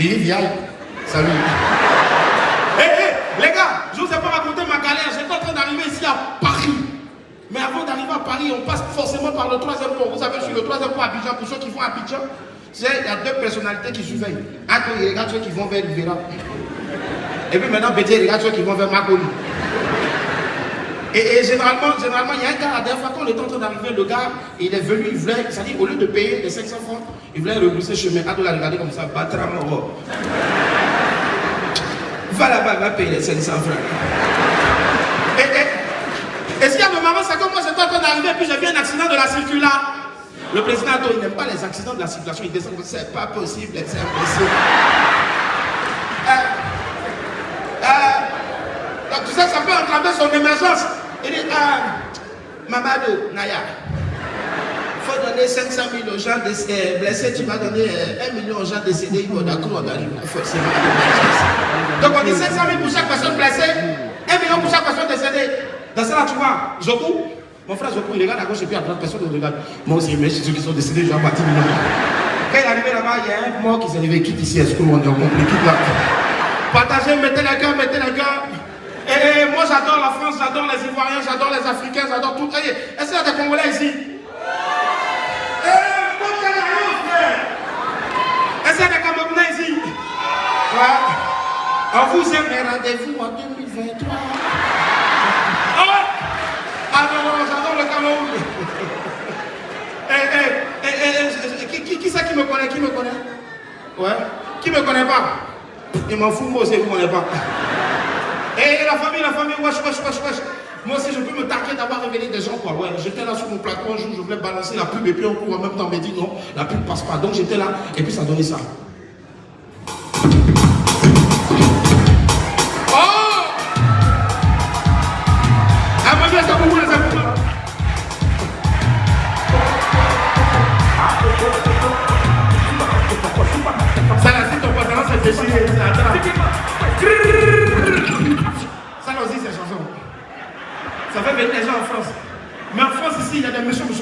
Billy Vial. Salut. Les gars, je ne vous ai pas raconté ma galère. J'étais en train d'arriver ici à Paris. Mais avant d'arriver à Paris, on passe forcément par le troisième pont. Vous savez, sur le troisième pont à Abidjan, pour ceux qui vont à Abidjan, il y a deux personnalités qui surveillent. Un, il regarde ceux qui vont vers Rivera. Et puis maintenant, Bédier, il regarde ceux qui vont vers Makoli. Et généralement, il y a un gars, la dernière fois qu'on était en train d'arriver, le gars, il est venu, il voulait, c'est-à-dire, au lieu de payer les 500 francs, il voulait rebrousser chemin. Ado l'a regardé comme ça, battra mon roi. Va là-bas, va payer les 500 francs. Et ce qu'il y a de marrant, c'est que moi j'étais en train d'arriver et puis j'ai vu un accident de la circulation. Le président Ado, il n'aime pas les accidents de la circulation, il descend, c'est pas possible, c'est impossible. Donc tu sais que ça peut entraver son émergence. Il dit, Mamadou, Naya, il faut donner 500 000 aux gens blessés, tu vas donner 1 million aux gens décédés, il va d'accord, on arrive forcément. Donc on dit 500 000 pour chaque personne blessée, 1 million pour chaque personne décédée. Dans ça là, tu vois, Zoku, mon frère Zoku, il regarde à gauche et puis à droite, personne ne regarde. Moi aussi, mais ceux qui sont décédés, je vais bâtir millions. Quand il est arrivé là-bas, il y a un mort qui s'est levé, quitte ici, est-ce qu'on est en compliqué là? Partagez, mettez les gars, mettez les gars. Et moi j'adore la France, j'adore les Ivoiriens, j'adore les Africains, j'adore tout. Est-ce qu'il y a des Congolais ici? Est-ce qu'il y a des Camerounais ici? Ouais. On vous aime, rendez-vous en 2023. Ah non, j'adore le Cameroun. Qui c'est qui me connaît? Qui me connaît? Ouais. Qui me connaît pas? Il m'en fout, moi aussi, vous ne me connaissez pas. Et la famille, wesh. Moi aussi, je peux me targuer d'avoir révélé des gens, quoi. Ouais, j'étais là sur mon plateau un jour, je voulais balancer la pub et puis on court en même temps, on m'a dit non, la pub passe pas. Donc j'étais là et puis ça donnait ça. Oh! Ah, ma vie, ça vous les amis. Ça, là, si ton pantalon s'est déchiré, ça aussi, c'est chanson. Ça fait venir les gens en France. Mais en France, ici, il y a des méchants. Et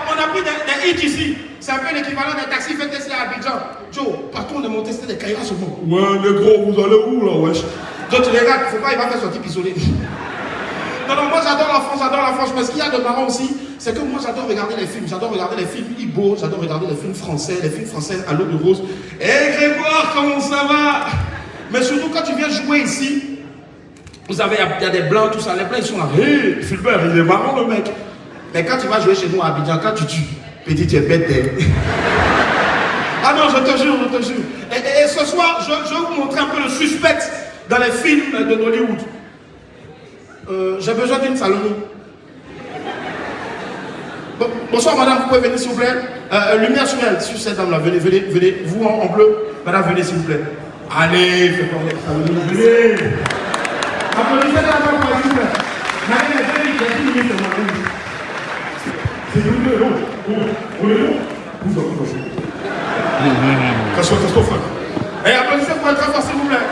on a pris des hits ici. C'est un peu l'équivalent des taxis fait tester à Abidjan. Joe, partout on est monté, c'était des caïras sur moi. Ouais, les gros, vous allez où là, wesh? Donc tu les regardes, il ne faut pas, il va faire son type isolé. Non, moi j'adore la France, mais ce qu'il y a de marrant aussi, c'est que moi j'adore regarder les films. J'adore regarder les films Ibo, j'adore regarder les films français à l'eau de rose. Hé Grégoire, comment ça va? Mais surtout quand tu viens jouer ici, vous savez, il y a des blancs, tout ça, les blancs ils sont là. Hé, Fulbert, il est marrant le mec. Mais quand tu vas jouer chez nous à Abidjan, quand tu tues, petit, tu es bête. Ah non, je te jure. Et ce soir, je vais vous montrer un peu le suspect dans les films de Hollywood. J'ai besoin d'une Salomé. Bonsoir madame, vous pouvez venir s'il vous plaît. Lumière sur elle, sur cette dame là, venez, vous en bleu. Madame, venez s'il vous plaît. Allez, faites tomber Salomé, venez. Applaudissez la dame, s'il vous plaît. C'est casse-toi, frère. Et applaudissez pour être très fort, s'il vous plaît.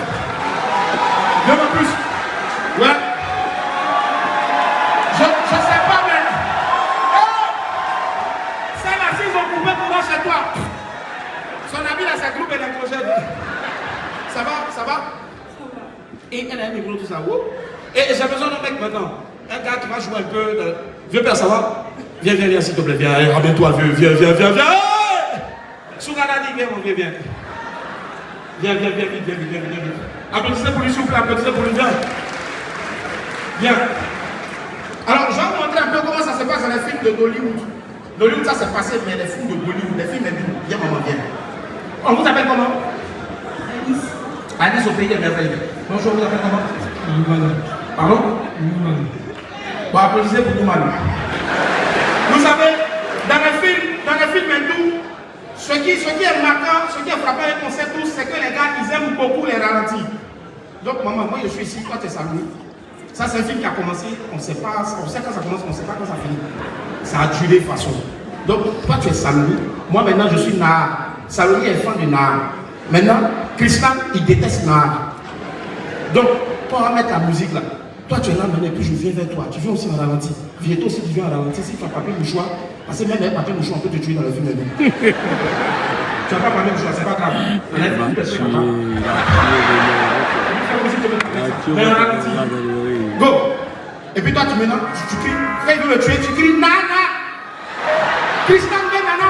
Bien en plus. Ouais. Je sais pas, mais. Celle-là, s'ils ont coupé pour moi chez toi. Son ami là, sa groupe électrogène. Ça va? Et elle a un micro, tout ça. Et j'ai besoin d'un mec maintenant. Un gars qui va jouer un peu de. Vieux père, ça va? Viens, s'il te plaît, viens, ramène-toi, viens. Souganadi, viens, mon vieux, viens. Viens. Applaudissez pour lui, s'il vous plaît, applaudissez pour lui, viens. Alors, je vais vous montrer un peu comment ça se passe dans les films de Hollywood. Hollywood, ça s'est passé, mais les films de Hollywood, les films hindous. Viens, maman, viens. On vous appelle comment? Alice au pays des merveilles. Bonjour, vous appelez comment? Pardon? Bon, applaudissez pour nous, Manu. Vous savez, dans les films hindous, ce qui est marquant, ce qui est frappant avec on sait tous, c'est que les gars, ils aiment beaucoup les ralentis. Donc, maman, moi je suis ici, toi tu es Salomé. Ça, c'est un film qui a commencé, on sait quand ça commence, on ne sait pas quand ça finit. Ça a duré de façon. Donc, toi tu es Salomé, moi maintenant je suis Nahar. Salomé est fan de Nahar. Maintenant, Krishna, il déteste Nahar. Donc, toi, on va mettre la musique là. Toi, tu es là maintenant et puis je viens vers toi. Tu viens aussi en ralenti. Viens toi aussi, tu viens en ralenti. Si tu n'as pas pris le choix, Parce que même un papier mouchon, on peut te tuer dans le film. Tu n'as pas parlé mouchon, c'est pas grave. Go. Et puis toi, tu maintenant, tu cries. Quand il veut me tuer, tu cries Nana. Christian Nana.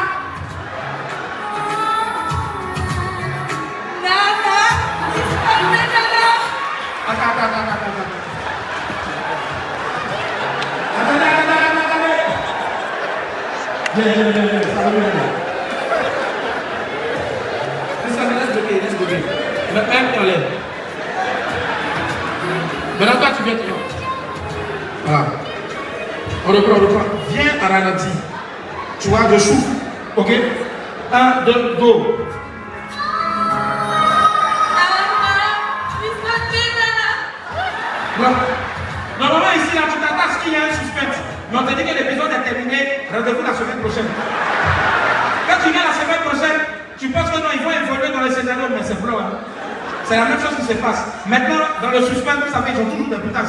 Maintenant, toi, tu viens. Voilà. On reprend. Viens à ralenti. Tu vois, je souffle. Ok? 1, 2, go. Normalement, ici, là, tu t'attends à ce qu'il y a un suspense. Mais on te dit que l'épisode est terminé. Rendez-vous la semaine prochaine. Quand tu viens la semaine prochaine, tu penses que non, ils vont évoluer dans le scénario, mais c'est blanc. Hein? C'est la même chose qui se passe. Maintenant, dans le suspense, vous savez, ils ont toujours des putains.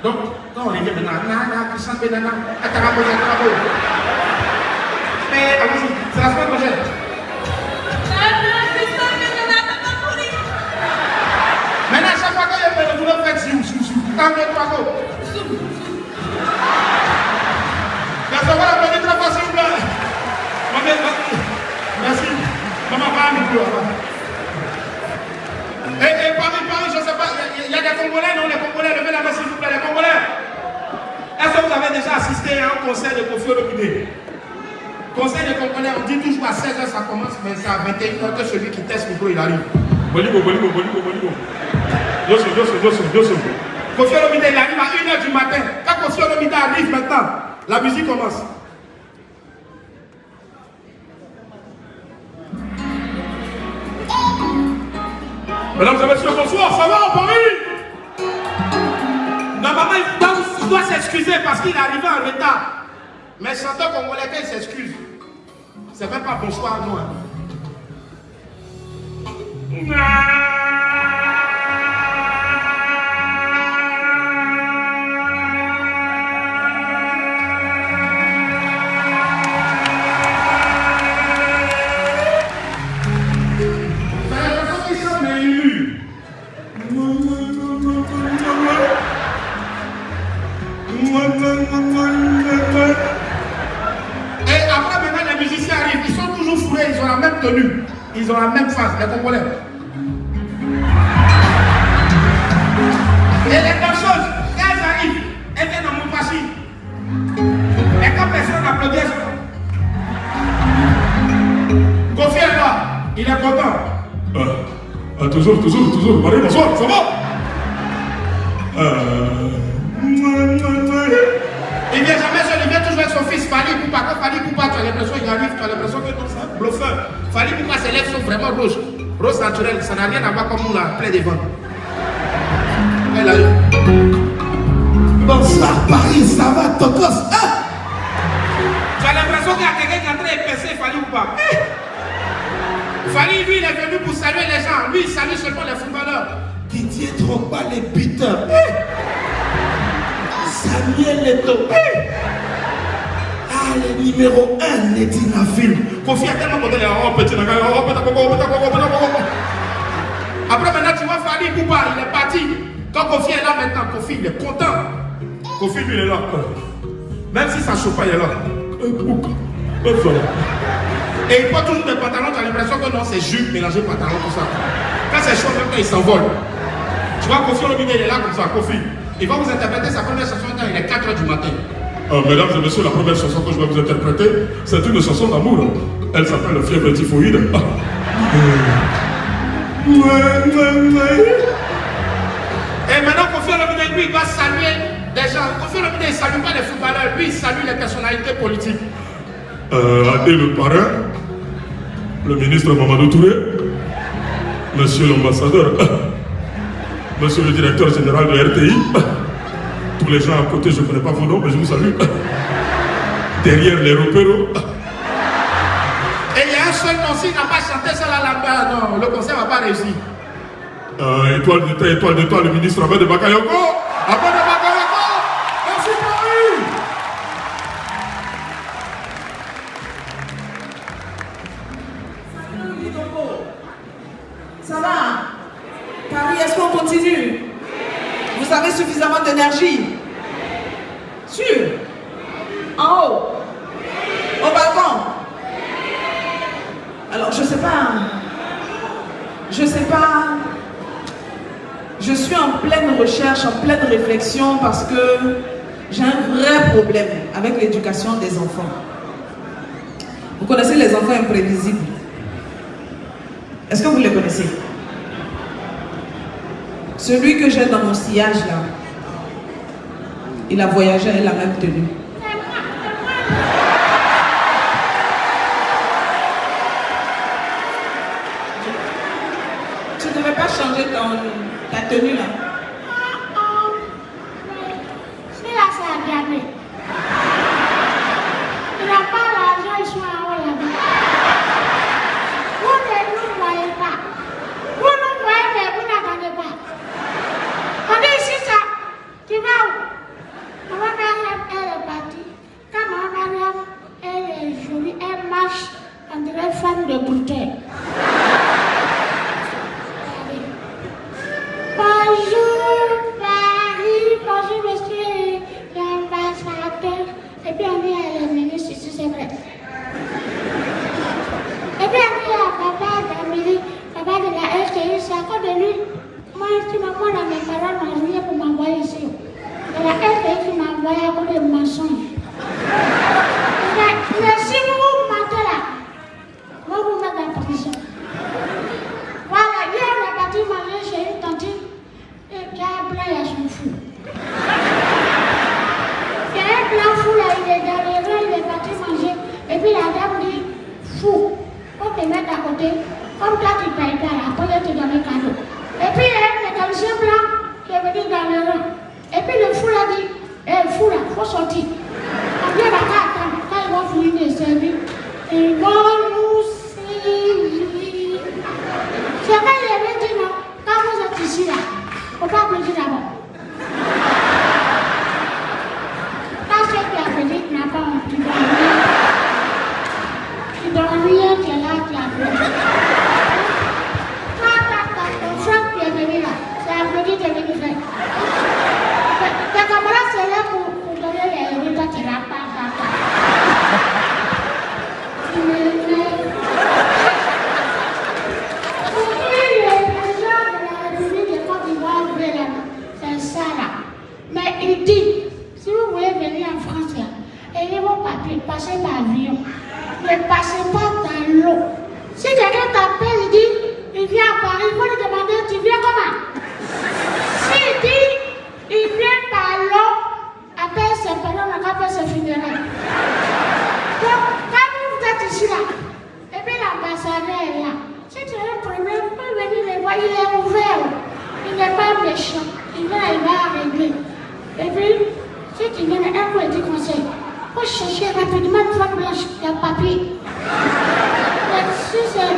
Donc, quand on les dit maintenant, Nana, Christian Benana, Atarabo, Atarabo. Mais allons-y, c'est la semaine prochaine. Maintenant, chaque fois qu'il y a un peu de boulot, faites zou. Calme-toi, go. Merci, on va l'applaudir très fort, s'il vous plaît. Merci. Maman, pas un micro. Et Paris, je ne sais pas, il y a des Congolais, non, les Congolais, levez la main, s'il vous plaît, les Congolais. Est-ce que vous avez déjà assisté à un concert de Kofi Olomide? Conseil de Congolais, on dit toujours à 16h ça commence, mais c'est à 21h que celui qui teste le micro, il arrive. Boligo. Yosso. Kofi Olomide, il arrive à 1h du matin. Quand Kofi Olomide arrive maintenant, la musique commence. Mesdames et messieurs, bonsoir, ça va Paris? Normalement, il doit s'excuser parce qu'il est arrivé en retard. Mais chanteur congolais, quand il s'excuse, c'est même pas bonsoir, non. Et après, maintenant, les musiciens arrivent. Ils sont toujours fourrés, ils ont la même tenue. Ils ont la même face, les Congolais. Et les danseuses, quand elles arrivent, elles viennent dans mon passé. Et quand personne n'applaudit, elles sont... Kofi est là, il est content. Toujours. Marie, bonsoir, ça va? Il vient jamais seul, il vient toujours avec son fils Fali Poupa. Quand Fali Poupa, tu as l'impression qu'il arrive, tu as l'impression que c'est un bluffeur. Fali Poupa, ses lèvres sont vraiment rouges. Rose naturelle, ça n'a rien à voir comme nous là, plein de vent. Elle a eu. Bonsoir Paris, ça va ton gosse? Tu as l'impression qu'il y a quelqu'un qui est en train de percer Fali Poupa. Fali, lui, il est venu pour saluer les gens. Lui, il salue seulement les footballeurs. Didier Drogba, les buteurs. Samuel Eto'o. Le numéro 1, Nedina Film. Kofi a tellement monté les petit. Après, maintenant, tu vois Fali Poupa, il est parti. Quand Kofi est là maintenant, Kofi, il est content. Kofi, lui, il est là. Même si ça ne chauffe pas, il est là. Et il porte toujours des pantalons, tu as l'impression que non, c'est jupe mélangé pantalon, tout ça. Quand c'est chaud, même quand il s'envole. Tu vois, Kofi Olomide, il est là comme ça, Kofi. Il va vous interpréter sa première chanson quand il est 4h du matin. Mesdames et messieurs, la première chanson que je vais vous interpréter, c'est une chanson d'amour. Elle s'appelle Fièvre typhoïde. Et maintenant, Kofi Olomide, lui, il va saluer des gens. Kofi Olomide, il ne salue pas les footballeurs, lui, il salue les personnalités politiques. Et le parrain, le ministre Mamadou Touré, monsieur l'ambassadeur, monsieur le directeur général de RTI, tous les gens à côté, je ne connais pas vos noms, mais je vous salue. Derrière les repéros. Et il y a un seul nom, s'il n'a pas chanté ça là-bas, non, le concert ne va pas réussir. Étoile d'étoile, le ministre Abed de Bakayoko. Abed de Bakayoko. Merci Paris. Ça va? Paris, est-ce qu'on continue? Vous avez suffisamment d'énergie? Sûr? En haut? Au balcon? Alors, je sais pas. Je suis en pleine recherche, en pleine réflexion parce que j'ai un vrai problème avec l'éducation des enfants. Vous connaissez les enfants imprévisibles? Est-ce que vous les connaissez? Celui que j'ai dans mon sillage là, il a voyagé avec la même tenue. Tu ne devais pas changer ta tenue là. C'est là, c'est à Gabé. Il n'a pas l'argent, ils sont en haut là-bas. Vous ne nous voyez pas. Vous nous voyez, mais vous n'attendez pas. On est ici, ça. Tu vas où? Maman Mariam, elle est partie. Quand Maman Mariam, elle est jolie, elle marche, on dirait femme de bouteille. Bonjour Paris, bonjour monsieur l'ambassadeur. Et puis on dit à la ministre ici, c'est vrai. Et puis on dit à papa d'Amélie, papa de la RTI, c'est à cause de lui. Moi, si maman là, mes parents m'ont rien pour m'envoyer ici. C'est la RTI qui m'a envoyé à cause de mensonges. Mais si vous mentez là, moi vous mettez en prison. Voilà, hier on est parti manger chez une tante. Et qui a un blanc, il a son fou. Il y a un blanc fou là, il est dans les rangs, il est parti manger. Et puis la dame dit, fou, on te met à côté. Comme toi tu ne payes pas, après je te donne un cadeau. Et puis il y a un mécanicien blanc qui est venu dans les rangs. Et puis le fou là dit, fou là, il faut sortir. On vient là-bas attendre, quand ils vont finir de servir, ils vont nous servir. C'est vrai, il avait dit non, quand vous êtes ici là, il ne faut pas applaudir d'abord. Quand ceux qui applaudissent n'a pas honte, tu dois rien. Tu dois rien, tu es là, tu applaudis. Ton frère qui est venu là, c'est applaudi, tu es venu faire. Tes camarades sont là pour donner les résultats, tu es là, c'est ça là. Mais il dit, si vous voulez venir en France là, ayez vos papiers, passez par avion. Ne passez pas dans l'eau. Si quelqu'un t'appelle, il dit, il vient à Paris, il faut lui demander, tu viens comment? S'il dit, il vient par l'eau, après ses parents, on n'a pas fait ses funérailles. Donc, quand vous êtes ici là, et puis l'ambassadeur est là, si tu as un problème, vous pouvez venir les voir, il est ouvert. Il n'est pas méchant. Il va régler. Et puis, si tu donnes un petit conseil, il faut chercher rapidement une femme blanche qui a un papier. Mais si c'est...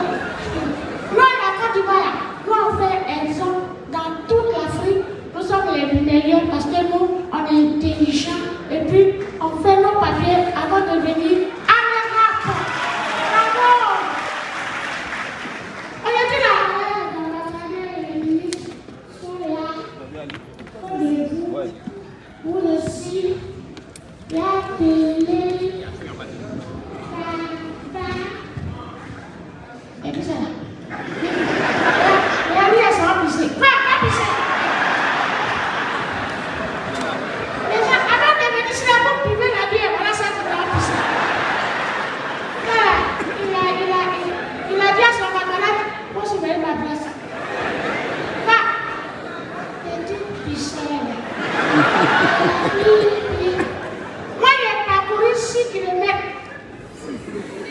Nous, à la Côte d'Ivoire, nous, on fait exemple dans toute l'Afrique. Nous sommes les meilleurs parce que nous, on est intelligents. Et puis, on fait nos papiers avant de venir à l'Europe. Bravo! On est dit là. Vous aussi, la télé, et puis ça là. La vie, elle sera pisser. Pas pisser. Déjà, avant de venir ici, la bombe privée, la vie, voilà ça qui va pisser. Voilà, il a dit à son camarade, pour surveiller ma place. Moi, j'ai parcouru 6 km.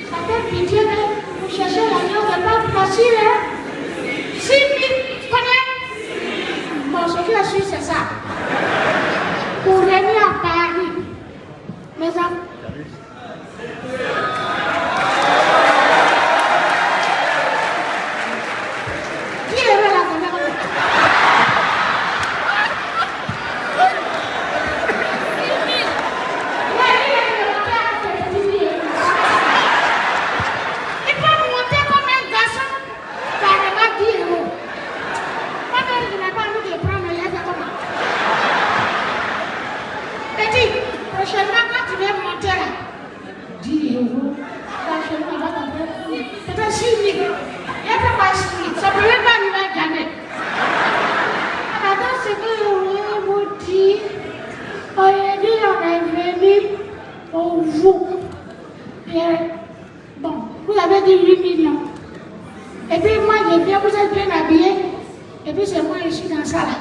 Ça fait pitié que vous cherchez l'avion, c'est pas facile, hein? 6 000, tu connais? Bon, ce que je suis, c'est ça. Pour venir à Paris. Mes amis. Qui est là, la caméra? Il peut monter comme un garçon. avait dit 8 millions. Et puis moi, j'ai bien, vous êtes bien habillé. Et puis c'est moi, je suis dans ça là.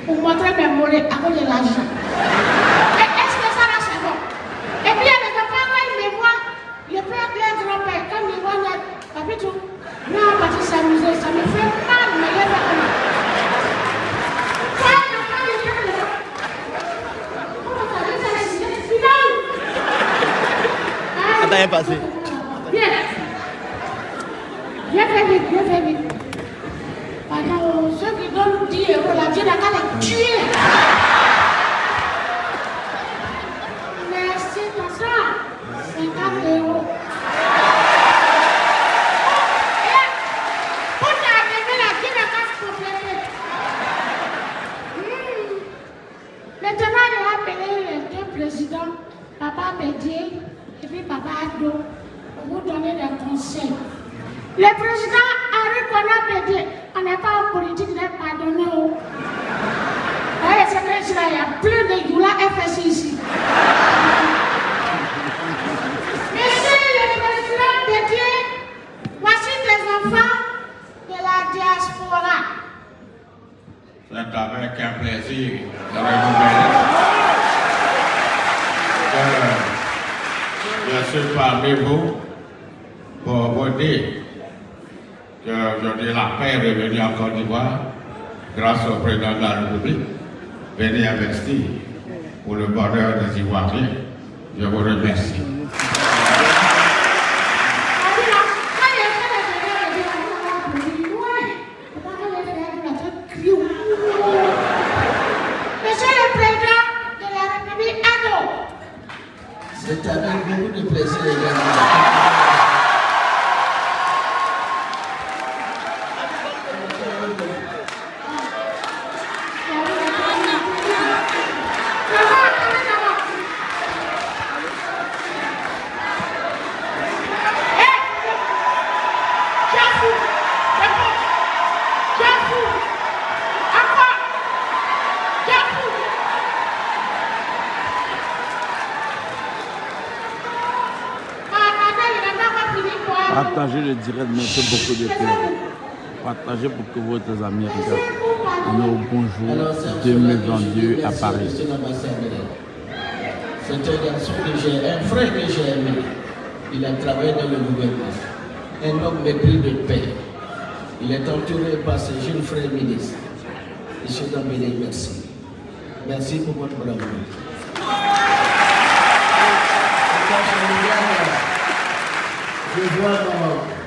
Pour montrer mes mollets à cause de l'argent. Est-ce que ça là c'est bon? Et puis il y a des enfants, quand ils me voient, le père de leur grand-père, quand ils me voient, papi tout, nous on va s'amuser, ça me fait mal, mais il y a pas de mal. Attends, il est passé. Viens. Viens faire vite, viens faire vite. Pardon, ceux qui donnent 10 €, la Dieu n'a qu'à les tuer. Merci, tonton. 50 €. Pour t'arriver, la Dieu n'a qu'à se compléter. Maintenant, il a appelé les deux présidents, Papa Bédier et puis Papa Ado, pour vous donner des conseils. Le président Henri Konan Bédier, on n'est pas en politique, il n'est pas donné au. Vous voyez, c'est que il y a plus de Youla FSI ici. Monsieur le président Bédier, voici des enfants de la diaspora. C'est avec un plaisir de vous je suis parmi vous pour vous dire qu'aujourd'hui la paix est revenue en Côte d'Ivoire grâce au président de la République, venu investir pour le bonheur des Ivoiriens. Je vous remercie. C'est avec beaucoup de plaisir également. Partagez le direct, mettez beaucoup de cœur. Partagez pour que votre amis regardent. On est au bonjour 2022 à Paris. C'est un garçon que j'ai, un frère que j'ai aimé. Il a travaillé dans le gouvernement. Un homme mépris de paix. Il est entouré par ses jeunes frères ministres. Monsieur Dambélé, merci. Merci pour votre bravoure. Je vois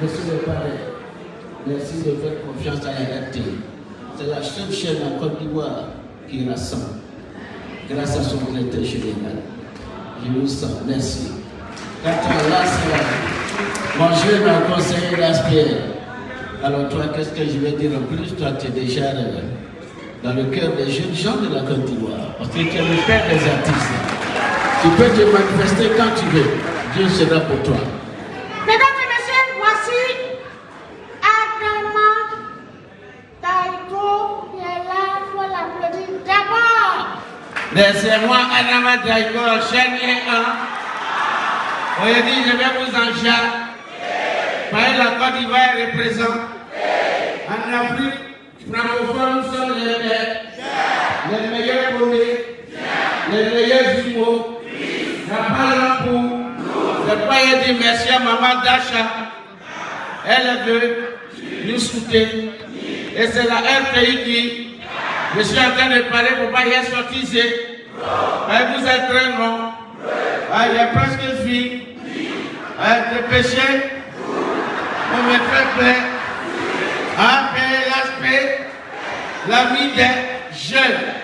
monsieur le parrain. Merci de faire confiance à la RT. C'est la seule chaîne en Côte d'Ivoire qui rassemble. Grâce à son directeur général. Je vous sens. Merci. Quand on lance mon jeune conseiller Laspierre, alors toi, qu'est-ce que je vais dire en plus? Toi, tu es déjà dans le cœur des jeunes gens de la Côte d'Ivoire. Parce que tu es le père des artistes. Tu peux te manifester quand tu veux. Dieu sera pour toi. Mesdames et messieurs, voici Adama Taïko qui est là, il faut l'applaudir d'abord. Laissez-moi Adama Taïko, chaîne 1. Aujourd'hui, je vais vous en charger. Par la Côte d'Ivoire représente. En Afrique, francophones sont les meilleurs poulets, les meilleurs jumeaux. La parole pour. Je peux dire merci à Maman Dacha. Elle veut nous soutenir. Et c'est la RTI qui. Je suis en train de parler pour ne pas y être sortisé. Vous êtes très long. Il y a presque fini. De péché. On me fait plaisir. L'aspect, la vie des jeunes.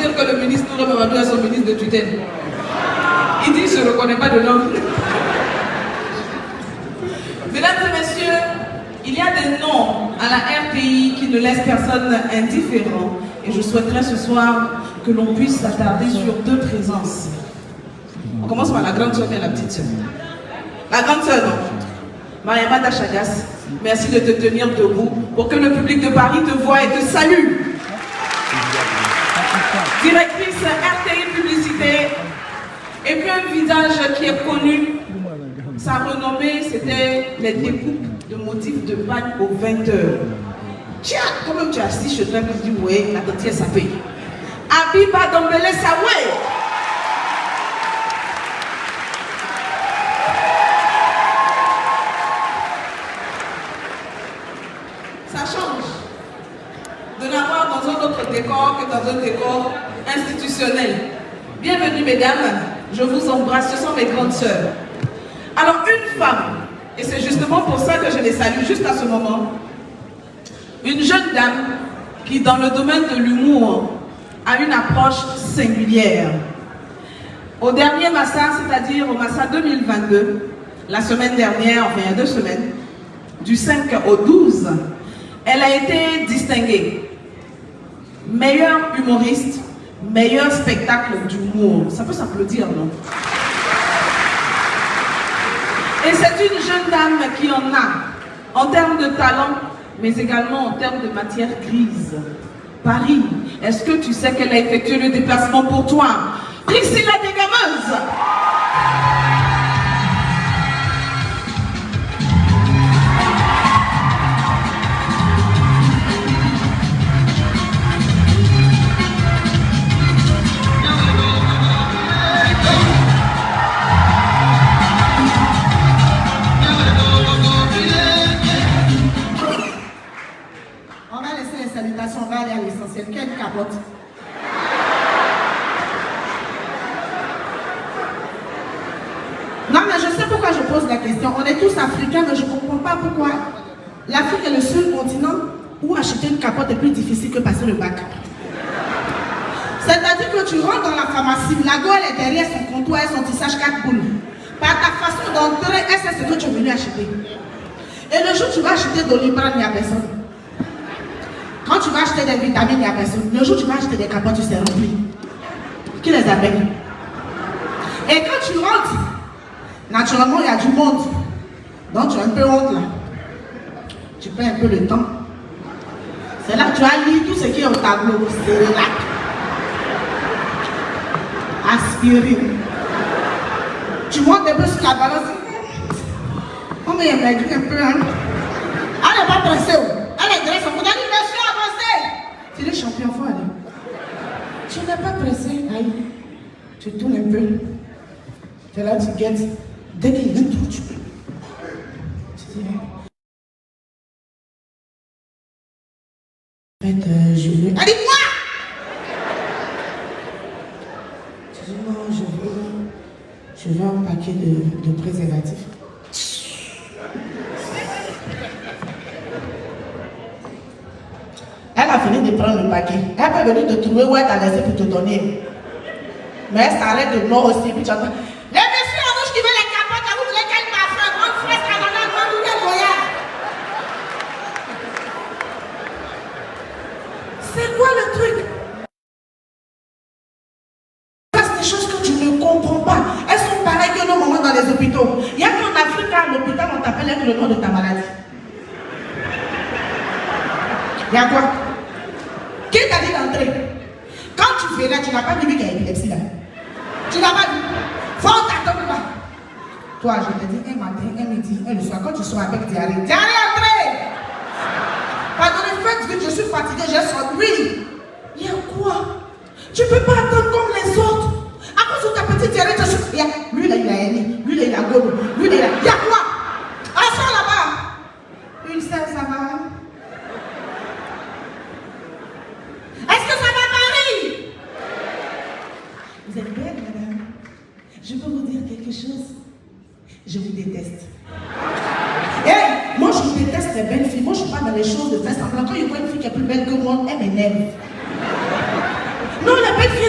dire que le ministre Touré Mamadou est son ministre de tutelle. Il dit, je ne reconnais pas de langue. Mesdames et messieurs, il y a des noms à la RTI qui ne laissent personne indifférent. Et je souhaiterais ce soir que l'on puisse s'attarder sur deux présences. On commence par la grande sœur et la petite sœur. La grande sœur, non. Mariamata Chagas, merci de te tenir debout pour que le public de Paris te voie et te salue. Directrice RTI Publicité, et puis un visage qui est connu. Sa renommée, c'était les découpes de motifs de bague aux 20h. Tiens, quand même tu as assis chez toi, tu dis, ouais, la dentière, ça paye. Abiba Dombele Sawé. Ça change de l'avoir dans un autre décor que dans un décor institutionnel. Bienvenue mesdames, je vous embrasse, ce sont mes grandes sœurs. Alors une femme, et c'est justement pour ça que je les salue juste à ce moment, une jeune dame qui dans le domaine de l'humour a une approche singulière. Au dernier Massa, c'est-à-dire au Massa 2022, la semaine dernière, enfin il y a 2 semaines, du 5 au 12, elle a été distinguée. Meilleure humoriste, meilleur spectacle d'humour. Ça peut s'applaudir, non? Et c'est une jeune dame qui en a, en termes de talent, mais également en termes de matière grise. Paris, est-ce que tu sais qu'elle a effectué le déplacement pour toi? Priscilla Dégameuse. On va aller à l'essentiel. Quelle capote? Non, mais je sais pourquoi je pose la question. On est tous africains, mais je ne comprends pas pourquoi l'Afrique est le seul continent où acheter une capote est plus difficile que passer le bac. C'est-à-dire que tu rentres dans la pharmacie, la go elle est derrière son comptoir et son tissage 4 boules. Par ta façon d'entrer, elle sait ce que tu es venu acheter. Et le jour où tu vas acheter de l'Ibrahim, il n'y a personne. Quand tu vas acheter des vitamines, il n'y a personne. Le jour où tu vas acheter des capotes, tu sais rempli. Qui les appelle? Et quand tu rentres, naturellement, il y a du monde. Donc tu as un peu honte là. Tu perds un peu le temps. C'est là que tu as lu tout ce qui est au tableau. Cérélac, aspirine. Tu montes un peu sur la balance. Oh mais elle m'a dit un peu, hein. Elle n'est pas pressée. Elle est dressée. Vous avez dit, monsieur, avancez. Tu es champion fort, là. Tu n'es pas pressé. Aïe. Tu tournes un peu. Tu es là, tu guettes. Dès qu'il vient, tu peux. Tu dis, en fait, je veux. Elle dit, quoi? Tu dis, non, je veux un paquet de préservatifs. Elle a fini de prendre le paquet. Elle peut venir te trouver où elle t'a laissé pour te donner. Mais elle s'arrête de mort aussi. Puis tu entends. Les messieurs en rouge qui veulent les capotes, vous voulez qu'elle m'affre, grande fraise, canonade, grande voyage. C'est quoi le truc? C'est des choses que tu ne comprends pas. Elles sont pareilles que nos mamans dans les hôpitaux. Il y a qu'en Afrique, à l'hôpital, on t'appelle avec le nom de ta maladie. Il y a quoi? Qui t'a dit d'entrer? Quand tu verras, tu n'as pas vu qu'il y a l'épilepsie là. Tu n'as pas vu. Faut t'attendre pas. Toi, je te dis un matin, un midi, un le soir, quand tu sois avec diarrhée, entrez! Pardonnez, faites vite, je suis fatiguée, j'ai soif. Oui. Il y a quoi? Tu ne peux pas attendre comme les autres. À cause de ta petite diarrhée, tu souffres. Lui là, il a hernie. Lui là, il a gomme. Lui là, il a. Il y a quoi? Ah, ça là-bas. Une seule, ça va. Est-ce que ça va, Paris? Vous êtes belle, madame. Je peux vous dire quelque chose? Je vous déteste. Hey, moi, je déteste les belles filles. Moi, je ne suis pas dans les choses de faire semblant. Quand il y a une fille qui est plus belle que moi, elle m'énerve. Non, la belle fille,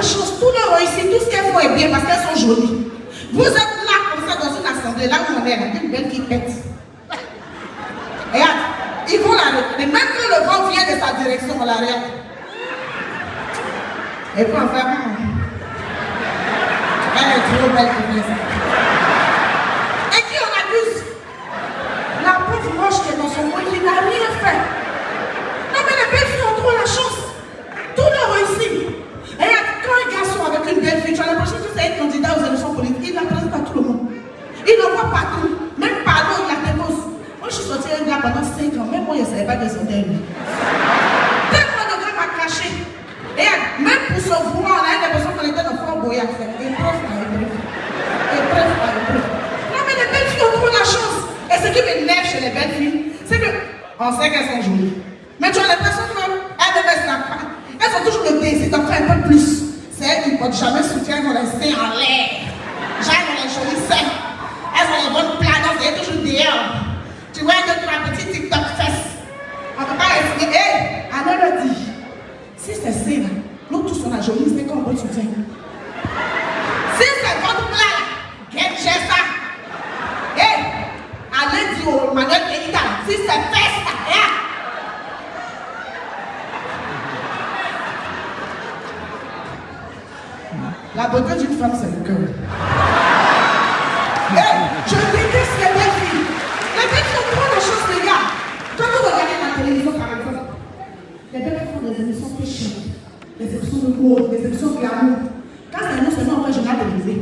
la chance, tout leur réussit, tout ce qu'elles font est bien parce qu'elles sont jolies. Vous êtes là comme ça dans une assemblée, là où on est, là, une belle qui pète. Regarde, ils vont la regarder. Même quand le vent vient de sa direction, on la regarde. Et puis enfin, elle est trop belle pour ça. Et qui en abuse? La pauvre moche qui est dans son monde, qui n'a rien fait. Non mais les belles filles ont trop la chance. Tout leur réussit. Et quand un garçon avec une belle fille, tu as l'impression que c'est un candidat aux élections politiques, il la présente à tout le monde. Il le voit partout. Même par l'eau, il la dépose. Moi, je suis sortie avec un gars pendant 5 ans. Même moi, je ne savais pas qu'elle sortait lui. Tellement le gars m'a caché. Et même pour se voir, on a l'impression qu'on était dans Fort Boyard. Épreuve par épreuve. Épreuve par épreuve. Non, mais les belles filles ont trop la chance. Et ce qui m'énerve chez les belles filles, c'est qu'on sait qu'elles sont jolies. Mais tu as l'impression qu'elles ne baissent pas. Elles ont toujours le désir d'en faire un peu plus. C'est elles qui ne portent jamais soutien, elles ont les seins en l'air. J'aime les jolis seins. Elles ont les bonnes planances, elles sont toujours dehors. Tu vois que tu as un petit TikTok fesses. On ne peut pas expliquer. Hé, Anna le dit. Si c'est ça, nous tous on a joli, c'est comme bon soutien. Si c'est votre plat, qu'est-ce que c'est ça? Hé, allez dire au Manuel Keïta, si c'est fesses, la beauté d'une femme, c'est le cœur. Hey, je déteste les belles filles. Les belles filles ont trop de choses, les gars. Quand vous regardez la télévision, par exemple, les belles filles font des émissions péchées, des émissions de mode, des émissions glamour. Quand c'est nous seulement, on fait journal télévisé.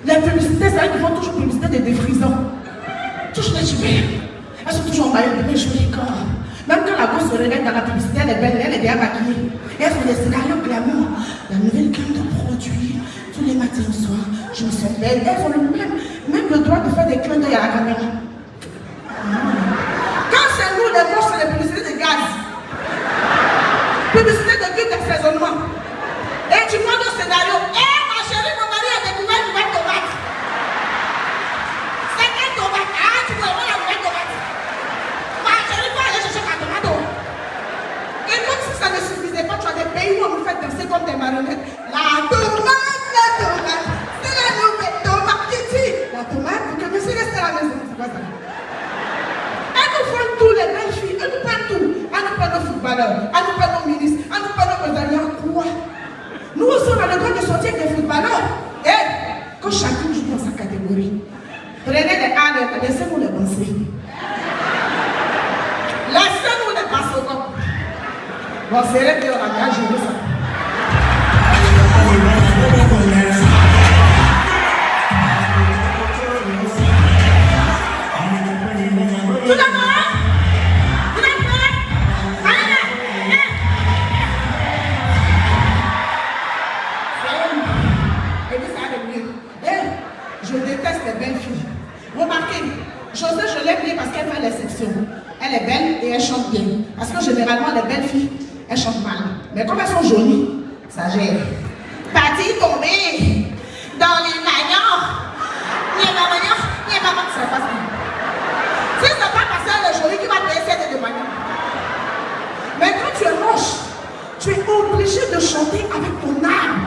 Les publicités, c'est elles qui font toujours publicité des défrisants. Toujours les cheveux. Elles sont toujours en maillot de joli corps. Même quand la gosse se réveille dans la publicité, elle est belle, elle est déjà maquillée. Et elles font des scénarios glamour. La nouvelle gamme de produits, tous les matins au soir, je me sens belle. Elles ont même le droit de faire des clins d'œil à la caméra. Quand c'est nous, les moches, c'est les publicités de gaz. Publicité de cube d'assaisonnement. Et tu vois le scénario. Hé, ma chérie, mon mari a découvert une nouvelle tomate. C'est quelle tomate? Ah, tu peux voir la nouvelle tomate. Et comme si ça ne suffisait pas, tu as des pays où on nous fait danser comme des marionnettes. La tomate, c'est la nouvelle tomate qui dit. La tomate, vous connaissez rester à la maison, c'est pas ça. Elles nous font tout, les belles filles, elles nous prennent tout. Elles nous prennent nos footballeurs, elles nous prennent nos ministres, elles nous prennent nos présidents. Quoi? Nous aussi, on a le droit de sortir avec des footballeurs. Et quand chacun joue dans sa catégorie, prenez des ânes, laissez-nous les danser. Laissez-nous les passer comme. Bon, c'est vrai qu'on a bien joué ça. Tout d'accord? Tout d'accord? Allez, et puis ça va mieux. Je déteste les belles filles. Remarquez, José, je l'aime bien parce qu'elle fait l'exception. Elle est belle et elle chante bien. Parce que généralement, les belles filles, elles chantent mal. Mais comme elles sont jolies, ça gère. Partie tombée dans les maillons. Ça passe pas. Si ça pas passer, elle est jolie qui va payer cette de maillons. Mais quand tu es moche, tu es obligé de chanter avec ton âme.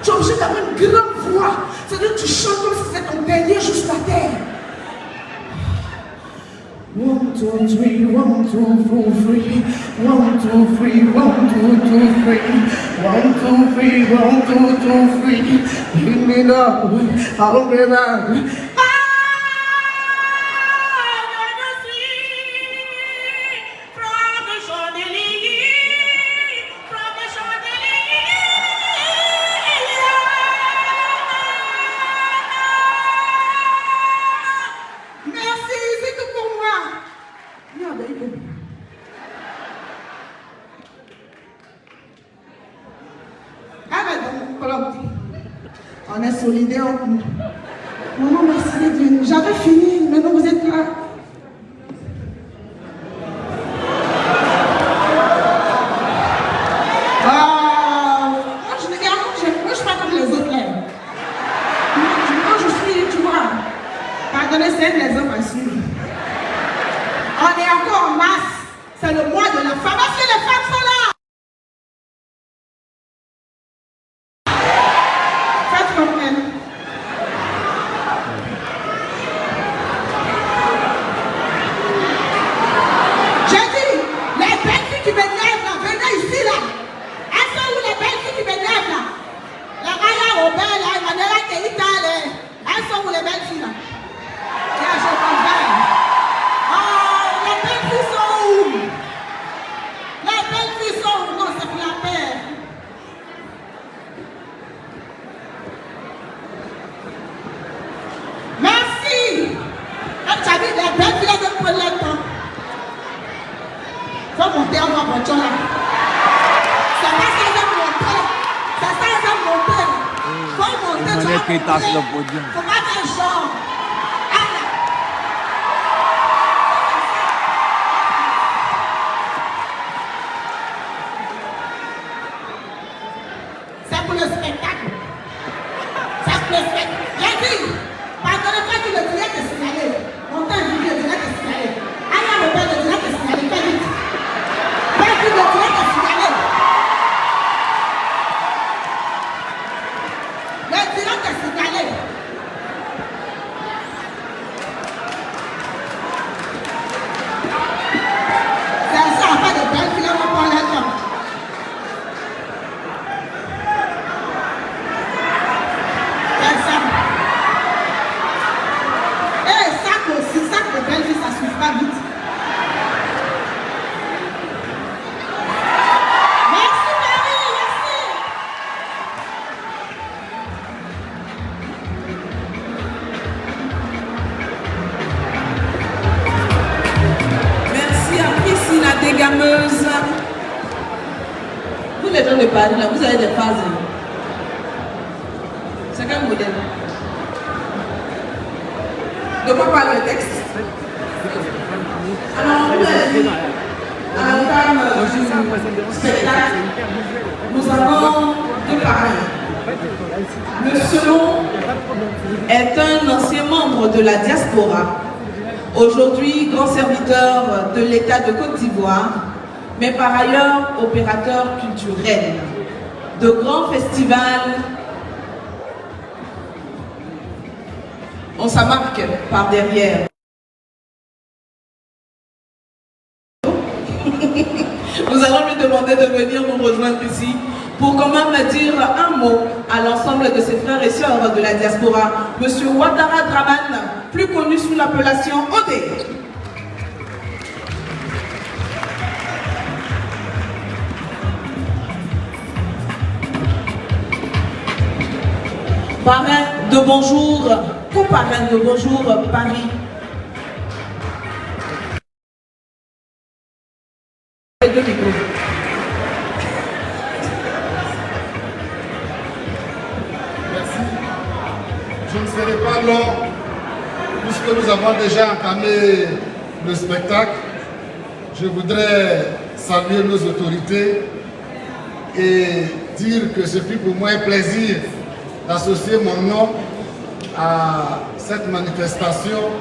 Tu es obligé d'avoir une grande voix. C'est-à-dire que tu chantes comme si c'était ton dernier jour sur la terre. 1, 2, 3, 1, 2, 3, 1, 2, 3, 1, 2, 3, 1, 2, 3, 1, 2, 3, give me love, I'll be back. On est solidaires. Maman, merci d'être venue. J'avais fini, maintenant vous êtes là. Moi, je ne suis pas comme les autres là. Moi, je suis, tu vois, pardonnez, c'est un exemple à suivre. On est encore en masse. C'est le mois de la femme. Keïta sur le podium. Faut pas faire genre. C'est pour le spectacle. C'est pour le spectacle. J'ai dit, pardonnez-moi que le direct est signalé. On t'a dit le direct est signalé. Allez, le père, le direct est signalé. Fais vite. Fais vite, le direct est signalé. Le direct est signalé. C'est ça, pas de belle fille, on va prendre la temps. Ça ne suffit pas vite. Merci Marie, merci. Merci à Priscille, la dégameuse. Vous les gens de Paris, là, vous avez des phases. C'est quel modèle? De quoi parle le texte? Alors, vous avez dit, à l'entame du spectacle, nous avons deux parrains. Le second est un ancien membre de la diaspora, aujourd'hui grand serviteur de l'État de Côte d'Ivoire, mais par ailleurs opérateur culturel de grands festivals. On s'en marque par derrière. Nous allons lui demander de venir nous rejoindre ici pour quand même dire un mot à l'ensemble de ses frères et sœurs de la diaspora. Monsieur Ouattara Dramane, plus connu sous l'appellation Odé. Parrain de bonjour, co-parrain de bonjour Paris. Deux micros. Merci. Je ne serai pas long, puisque nous avons déjà entamé le spectacle. Je voudrais saluer nos autorités et dire que ce fut pour moi un plaisir d'associer mon nom à cette manifestation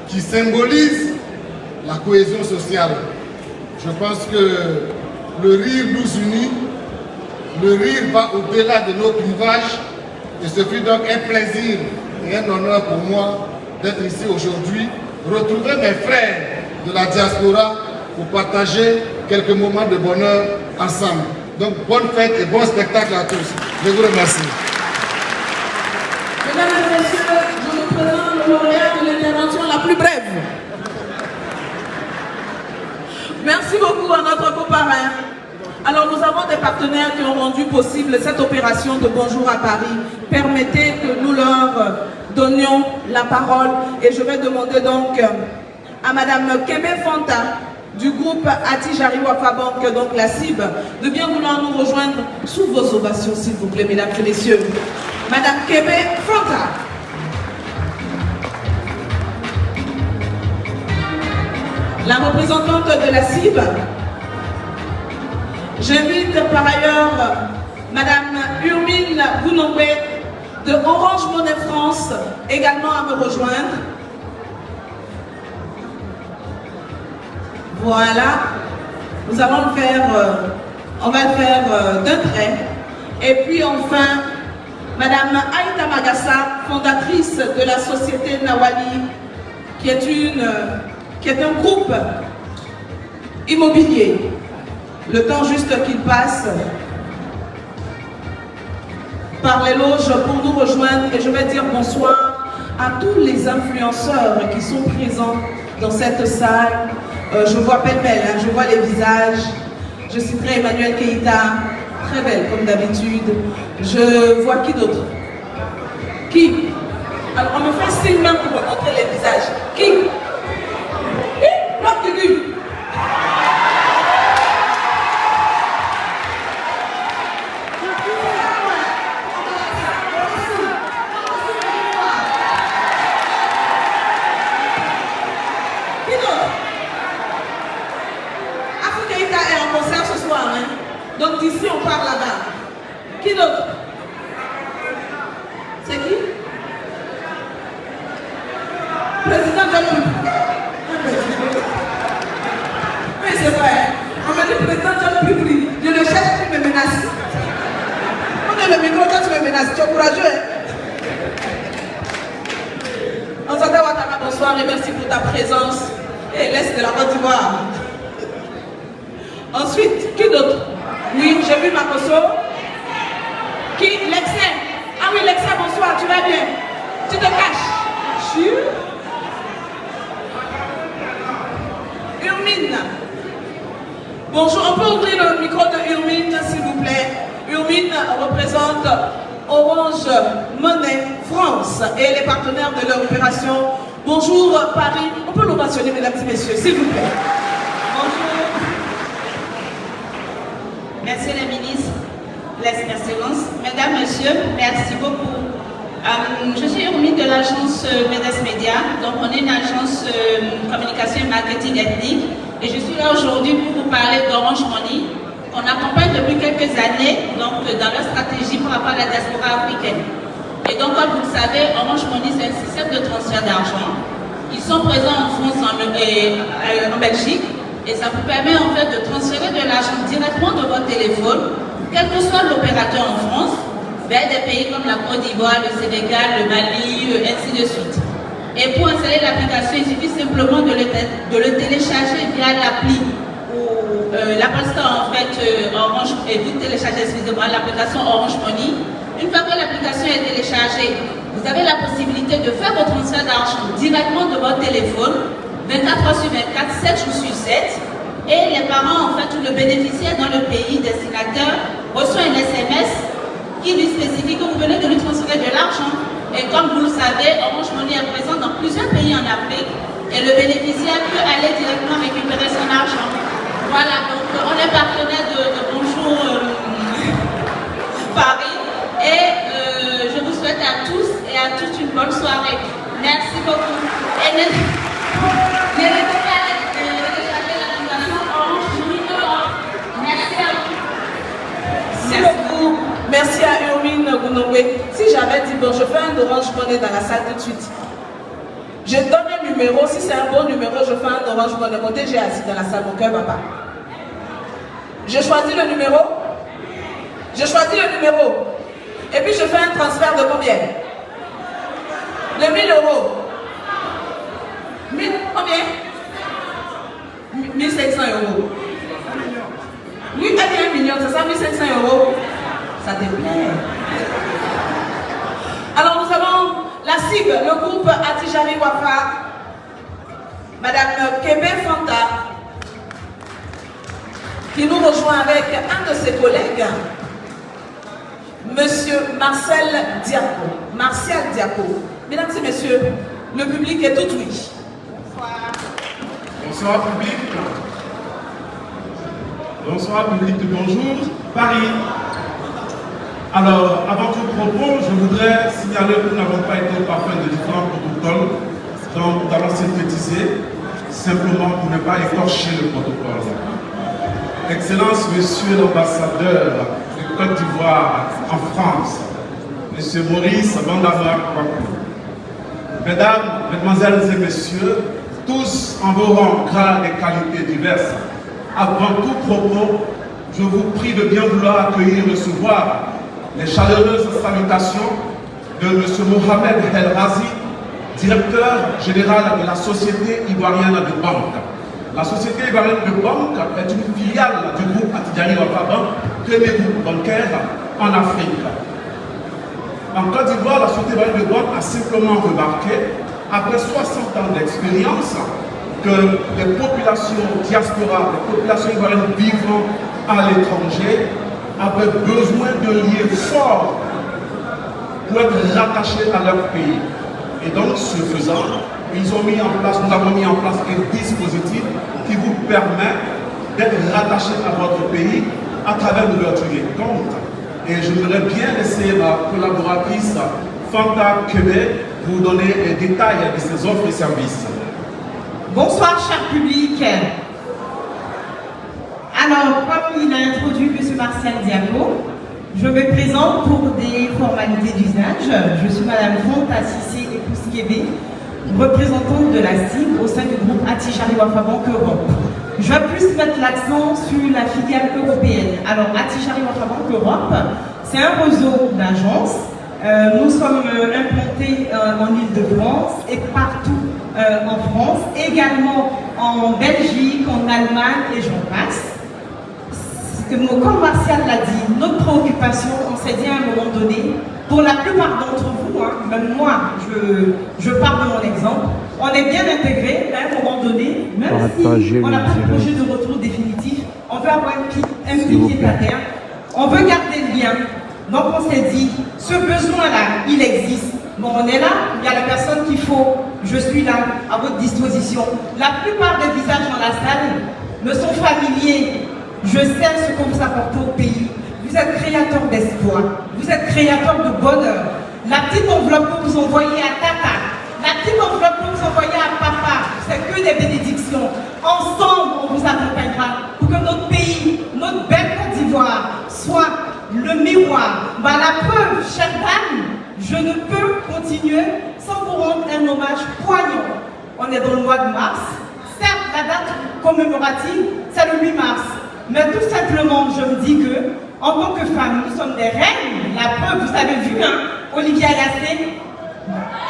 qui symbolise la cohésion sociale. Je pense que le rire nous unit, le rire va au-delà de nos clivages et ce fut donc un plaisir et un honneur pour moi d'être ici aujourd'hui, retrouver mes frères de la diaspora pour partager quelques moments de bonheur ensemble. Donc bonne fête et bon spectacle à tous. Je vous remercie. Mesdames et messieurs, je vous présente le lauréat de l'intervention la plus brève. Merci beaucoup à notre coparrain. Alors nous avons des partenaires qui ont rendu possible cette opération de Bonjour à Paris. Permettez que nous leur donnions la parole et je vais demander donc à Madame Kébé Fanta du groupe Atijari Wafa Bank, donc la CIB, de bien vouloir nous rejoindre sous vos ovations s'il vous plaît, mesdames et messieurs. Madame Kébé Fanta. La représentante de la CIB. J'invite par ailleurs Madame Urmine Gounombe de Orange Monnaie France également à me rejoindre. Voilà, nous allons le faire, on va le faire d'un trait. Et puis enfin, Madame Aïta Magassa, fondatrice de la société Nawali, qui est un groupe immobilier. Le temps juste qu'il passe par les loges pour nous rejoindre et je vais dire bonsoir à tous les influenceurs qui sont présents dans cette salle. Je vois pêle-mêle, hein, je vois les visages. Je citerai Emmanuel Keïta, très belle comme d'habitude. Je vois qui d'autre? Qui? Alors on me fait signe même pour me montrer les visages. Qui? Bloc de cul. on part là-bas. Qui d'autre? C'est qui? Président John. Oui, c'est vrai. On m'a dit président John Pupri. Je le cherche, tu me menaces. On a le micro, toi tu me menaces. Tu es courageux, hein? Nsata Ouattara, bonsoir et merci pour ta présence. Et l'Est de la Côte d'Ivoire. Ensuite, qui d'autre? Oui, j'ai vu Makoso. Qui? Lexé. Ah oui, Lexé, bonsoir, tu vas bien? Tu te caches? Chut. Urmine. Bonjour, on peut ouvrir le micro de Urmine, s'il vous plaît. Urmine représente Orange Money France et les partenaires de leur opération. Bonjour Paris. On peut l'ovationner, mesdames et messieurs, s'il vous plaît. Bonjour. Merci la ministre, l'excellence. Mesdames, messieurs, merci beaucoup. Je suis Urmine de l'agence MEDES Média. Donc on est une agence communication et marketing ethnique. Et je suis là aujourd'hui pour vous parler d'Orange Money, qu'on accompagne depuis quelques années donc, dans leur stratégie par rapport à la diaspora africaine. Et donc, comme vous le savez, Orange Money, c'est un système de transfert d'argent. Ils sont présents en France et en Belgique. Et ça vous permet en fait de transférer de l'argent directement de votre téléphone, quel que soit l'opérateur en France, vers des pays comme la Côte d'Ivoire, le Sénégal, le Mali, ainsi de suite. Et pour installer l'application, il suffit simplement de le télécharger via l'appli ou l'Apple Store en fait Orange, et vous téléchargez, excusez-moi, l'application Orange Money. Une fois que l'application est téléchargée, vous avez la possibilité de faire vos transferts d'argent directement de votre téléphone, 24 heures sur 24, 7 jours sur 7. Et les parents, en fait, ou le bénéficiaire dans le pays destinataire reçoit un SMS qui lui spécifie que vous venez de lui transférer de l'argent. Et comme vous le savez, Orange Money est présent dans plusieurs pays en Afrique et le bénéficiaire peut aller directement récupérer son argent. Voilà, donc on est partenaire de Bonjour Paris et je vous souhaite à tous et à toutes une bonne soirée. Merci beaucoup. Et n'hésitez pas à télécharger l'application Orange Money. Merci à vous. Merci beaucoup. Merci à Urmine Gounoué. Si j'avais dit, bon, je fais un Orange Money dans la salle tout de suite. Je donne un numéro, si c'est un bon numéro, je fais un Orange Money. Mon DG est assis dans la salle, mon cœur va pas. Je choisis le numéro. Je choisis le numéro. Et puis je fais un transfert de combien? De 1000 euros. 1000, combien? 1500 euros. Lui, elle est 1 million, c'est ça, 1500 euros. Ça te plaît. Alors nous avons la cible, le groupe Atijari Wafa, Madame Kébé Fanta, qui nous rejoint avec un de ses collègues, Monsieur Marcel Diaco. Martial Diaco. Mesdames et messieurs, le public est tout oui. Bonsoir. Bonsoir public. Bonsoir public de Bonjour Paris. Alors, avant tout propos, je voudrais signaler que nous n'avons pas été parfaits de différents protocoles, donc nous allons synthétiser, simplement pour ne pas écorcher le protocole. Excellence, Monsieur l'ambassadeur de Côte d'Ivoire en France, Monsieur Maurice Bandamar Kwaku, Mesdames, Mesdemoiselles et Messieurs, tous en vos rangs, grades et qualités diverses, avant tout propos, je vous prie de bien vouloir accueillir et recevoir les chaleureuses salutations de M. Mohamed El Razi, directeur général de la Société Ivoirienne de Banque. La Société Ivoirienne de Banque est une filiale du groupe Atijari Wafa Bank, premier groupe bancaire en Afrique. En Côte d'Ivoire, la Société Ivoirienne de Banque a simplement remarqué, après 60 ans d'expérience, que les populations diaspora, les populations ivoiriennes vivant à l'étranger, avaient besoin de liens forts pour être rattachés à leur pays. Et donc, ce faisant, nous avons mis en place un dispositif qui vous permet d'être rattaché à votre pays à travers l'ouverture des comptes. Et je voudrais bien laisser ma collaboratrice Fanta Kébé vous donner les détails de ces offres et services. Bonsoir, cher public. Alors, comme il a introduit M. Martial Diago, je me présente pour des formalités d'usage. Je suis Mme Fonta Sissé Ekouskébé, représentante de la CIG au sein du groupe Attijari Wafa Bank Europe. Je vais plus mettre l'accent sur la filiale européenne. Alors, Attijari Wafa Bank Europe, c'est un réseau d'agences. Nous sommes implantés en Île-de-France et partout en France, également en Belgique, en Allemagne et j'en passe. Comme Martial l'a dit, notre préoccupation, on s'est dit à un moment donné, pour la plupart d'entre vous, hein, même moi, je parle de mon exemple, on est bien intégré à un moment donné, même si on n'a pas de projet de retour définitif, on veut avoir un pied à terre, on veut garder le lien. Donc on s'est dit, ce besoin-là, il existe. Bon, on est là, il y a la personne qu'il faut, je suis là, à votre disposition. La plupart des visages dans la salle me sont familiers. Je sais ce que vous apportez au pays. Vous êtes créateur d'espoir, vous êtes créateur de bonheur. La petite enveloppe que vous envoyez à Tata, la petite enveloppe que vous envoyez à Papa, c'est que des bénédictions. Ensemble, on vous accompagnera pour que notre pays, notre belle Côte d'Ivoire, soit le miroir. Bah, la preuve, chère dame, je ne peux continuer sans vous rendre un hommage poignant. On est dans le mois de mars. Certes, la date commémorative, c'est le 8 mars. Mais tout simplement, je me dis que, en tant que femme, nous sommes des reines. La preuve, vous avez vu, hein, Olivier Agassé,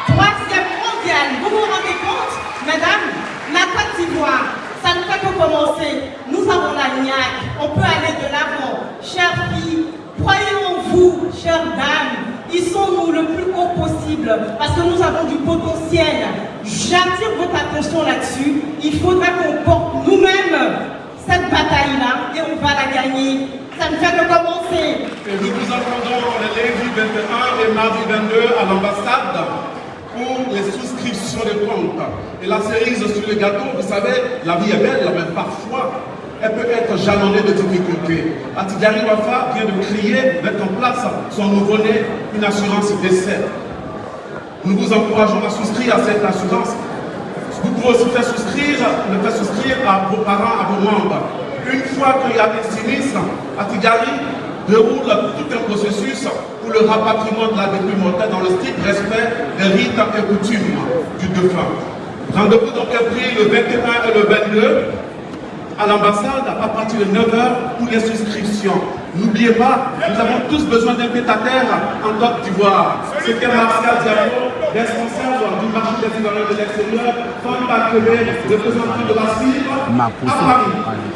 3e mondial. Vous vous rendez compte, mesdames, la Côte d'Ivoire, ça ne fait que commencer. Nous avons la niaque, on peut aller de l'avant. Chères filles, croyez en vous, chères dames. Hissons-nous le plus haut possible parce que nous avons du potentiel. J'attire votre attention là-dessus. Il faudrait qu'on porte nous-mêmes cette bataille-là et on va la gagner. Ça ne fait que commencer. Et nous vous attendons le lundi 21 et mardi 22 à l'ambassade pour les souscriptions de comptes. Et la cerise sur le gâteau, vous savez, la vie est belle, mais parfois, elle peut être jalonnée de difficultés. Attijari Wafa vient de créer, mettre en place son nouveau-né, une assurance décès. Nous vous encourageons à souscrire à cette assurance. Vous pouvez aussi le faire souscrire à vos parents, à vos membres. Une fois qu'il y a des sinistres, Attijari déroule tout un processus pour le rapatriement de la dépouille mortelle dans le strict respect des rites et coutumes du défunt. Rendez-vous donc est pris le 21 et le 22 à l'ambassade à partir de 9h pour les souscriptions. N'oubliez pas, nous avons tous besoin d'un pied-à-terre en Côte d'Ivoire. C'était Martial Diago, responsable du marché des Ivoiriens de l'extérieur, Fonta Québec, représentant de la CIG à Paris.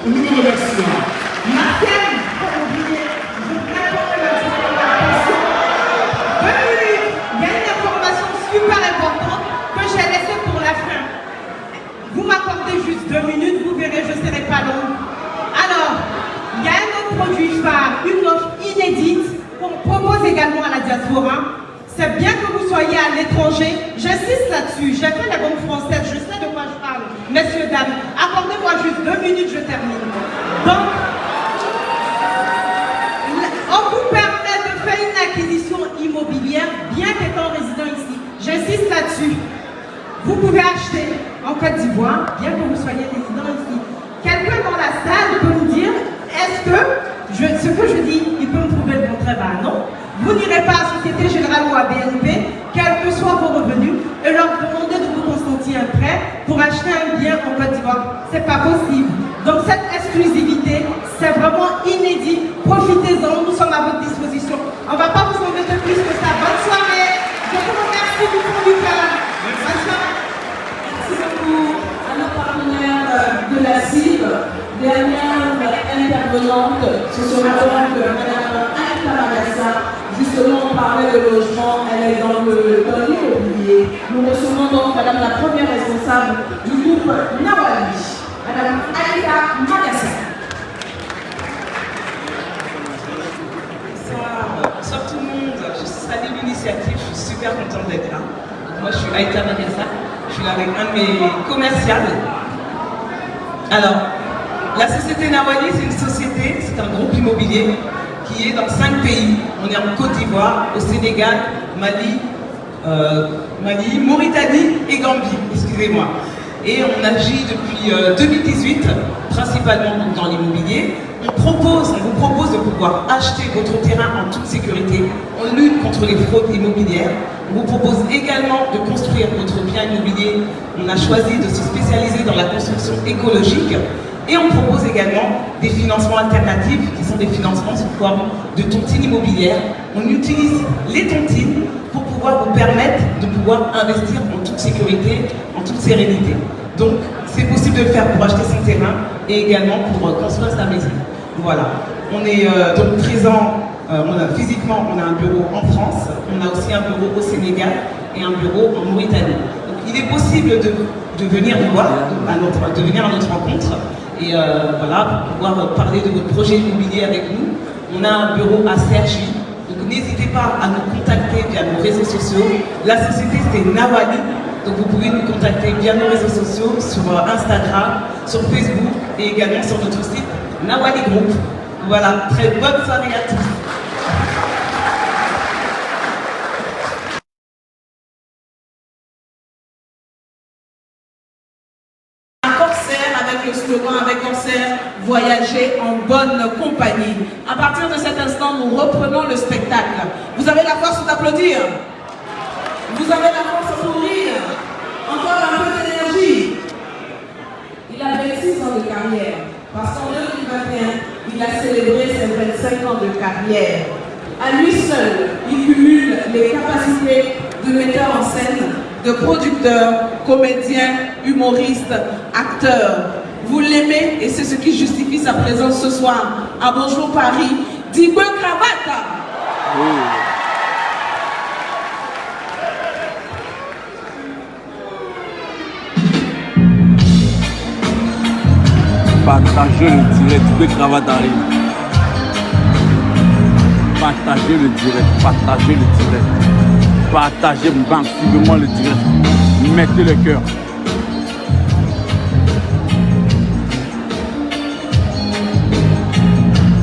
Nous vous remercions. Martial, pour oublier, je voudrais porter l'attention. 2 minutes, il y a une information super importante que j'ai laissée pour la fin. Vous m'accordez juste 2 minutes, vous verrez, je ne serai pas longue. Alors, il y a un autre produit phare, une offre inédite qu'on propose également à la diaspora. C'est bien que vous soyez à l'étranger, j'insiste là-dessus, j'ai fait la banque française, je sais de quoi je parle. Messieurs, dames, accordez-moi juste 2 minutes, je termine. Donc, on vous permet de faire une acquisition immobilière bien qu'étant résident ici. J'insiste là-dessus. Vous pouvez acheter en Côte d'Ivoire, bien que vous soyez résident ici. Quelqu'un dans la salle peut me dire, est-ce que ce que je dis, il peut me prouver le contraire? Bah non. Vous n'irez pas à Société Générale ou à BNP, quels que soient vos revenus, et leur demander de vous consentir un prêt pour acheter un bien en Côte d'Ivoire. C'est pas possible. Donc cette exclusivité, c'est vraiment inédit. Profitez-en, nous sommes à votre disposition. On ne va pas vous embêter plus que ça. Bonne soirée. Je vous remercie du fond du cœur. Bonne soirée. Merci beaucoup à nos partenaires de la CIB. Dernière intervenante, ce sera donc Mme Anita Magassa. Justement, on parlait de logement, elle est dans l'immobilier. Nous recevons donc Madame la première responsable du groupe Nawali, Madame Anita Magassa. Bonsoir tout le monde, je salue l'initiative, je suis super contente d'être là. Moi je suis Aïta Magassa, je suis là avec un de mes commerciales. Alors, la société Nawali, c'est une société, c'est un groupe immobilier qui est dans 5 pays. On est en Côte d'Ivoire, au Sénégal, Mali, Mauritanie et Gambie, excusez-moi. Et on agit depuis 2018, principalement dans l'immobilier. on vous propose de pouvoir acheter votre terrain en toute sécurité. On lutte contre les fraudes immobilières. On vous propose également de construire votre bien immobilier. On a choisi de se spécialiser dans la construction écologique. Et on propose également des financements alternatifs qui sont des financements sous forme de tontines immobilières. On utilise les tontines pour pouvoir vous permettre de pouvoir investir en toute sécurité, en toute sérénité. Donc, c'est possible de le faire pour acheter son terrain et également pour construire sa maison. Voilà. On est donc présent, physiquement, on a un bureau en France, on a aussi un bureau au Sénégal et un bureau en Mauritanie. Donc, il est possible de venir nous voir, de venir à notre rencontre et voilà, pour pouvoir parler de votre projet immobilier avec nous. On a un bureau à Cergy, donc n'hésitez pas à nous contacter via nos réseaux sociaux. La société c'est Nawali, donc vous pouvez nous contacter via nos réseaux sociaux, sur Instagram, sur Facebook et également sur notre site Nawali Group. Voilà, très bonne soirée à tous. Le slogan avec Corsair, voyager en bonne compagnie. À partir de cet instant, nous reprenons le spectacle. Vous avez la force d'applaudir. Vous avez la force pour rire. Encore un peu d'énergie. Il a 26 ans de carrière. Parce qu'en 2021, il a célébré ses 25 ans de carrière. À lui seul, il cumule les capacités de metteur en scène, de producteur, comédien, humoriste, acteur. Vous l'aimez et c'est ce qui justifie sa présence ce soir à Bonjour Paris. Dibwe Cravate. Partagez le direct, Dibwe Cravate arrive. Partagez le direct, partagez le direct. Partagez massivement le direct. Mettez le cœur.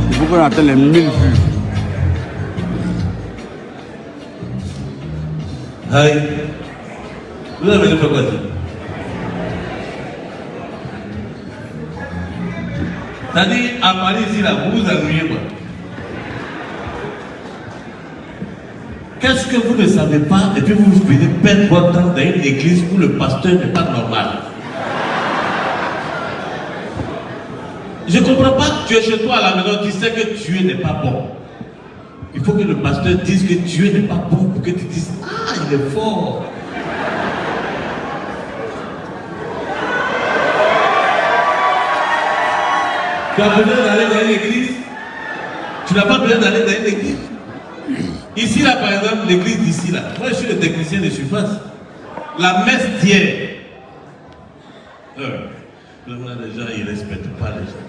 Il faut qu'on atteigne les 1000 vues. Aïe. Vous avez fait quoi? C'est-à-dire, à Paris, ici, là, vous vous ennuyez quoi? Qu'est-ce que vous ne savez pas et puis vous venez perdre votre temps dans une église où le pasteur n'est pas normal? Je ne comprends pas, tu es chez toi à la maison, tu sais que Dieu n'est pas bon. Il faut que le pasteur dise que Dieu n'est pas bon pour que tu dises « Ah, il est fort ». Tu as besoin d'aller dans une église? Tu n'as pas besoin d'aller dans une église? Ici, là, par exemple, l'église d'ici, là, moi, je suis le technicien de surface. La messe d'hier. Les gens, ils ne respectent pas les gens.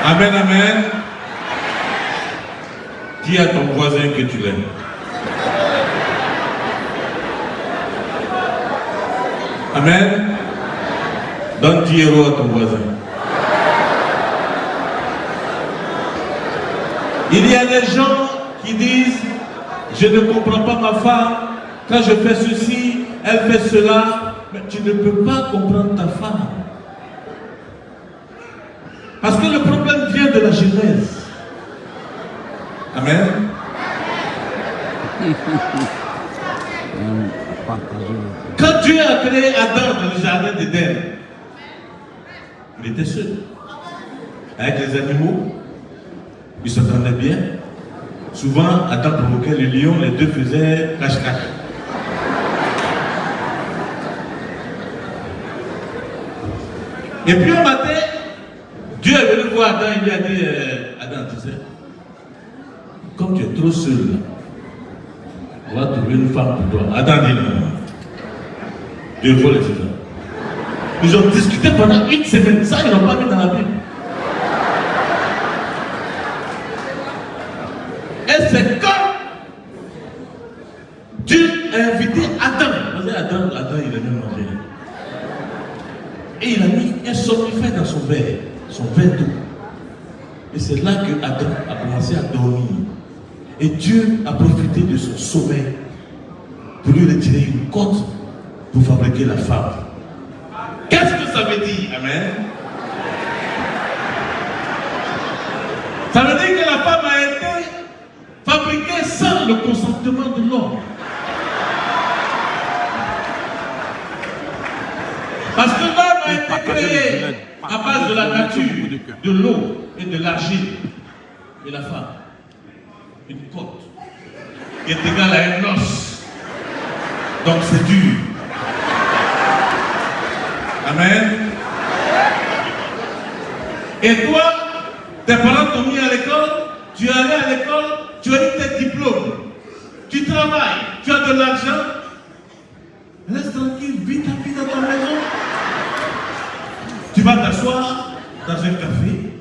Amen, amen. Dis à ton voisin que tu l'aimes. Amen. Donne 10 € à ton voisin. Il y a des gens qui disent « Je ne comprends pas ma femme, quand je fais ceci, elle fait cela. » Mais tu ne peux pas comprendre ta femme. Parce que le problème vient de la Genèse. Amen. Quand Dieu a créé Adam dans le jardin d'Éden, il était seul. Avec les animaux, ils s'entendaient bien. Souvent, Adam provoquait le lion, les deux faisaient cache-cache. Et puis un matin, Dieu est venu voir Adam, il lui a dit, Adam, tu sais, comme tu es trop seul, on va trouver une femme pour toi. Adam dit non. Dieu faut les faire. Ils ont discuté pendant une semaine, ça ils n'ont pas mis dans la Bible. Et c'est quand Dieu a invité Adam. Parce que Adam il aimait manger. Et il a mis un somnifère dans son verre d'eau. Et c'est là que Adam a commencé à dormir. Et Dieu a profité de son sommeil pour lui retirer une côte pour fabriquer la femme. Qu'est-ce que ça veut dire? Amen. Ça veut dire que la femme a été fabriquée sans le consentement de l'homme. Parce que l'homme a été créé à base de la nature, de l'eau et de l'argile. Et la femme, une côte qui est égale à un os. Donc c'est dur. Amen. Et toi, tes parents t'ont mis à l'école, tu es allé à l'école, tu as eu tes diplômes, tu travailles, tu as de l'argent. Reste tranquille, vis ta vie dans ta maison. Tu vas t'asseoir dans un café,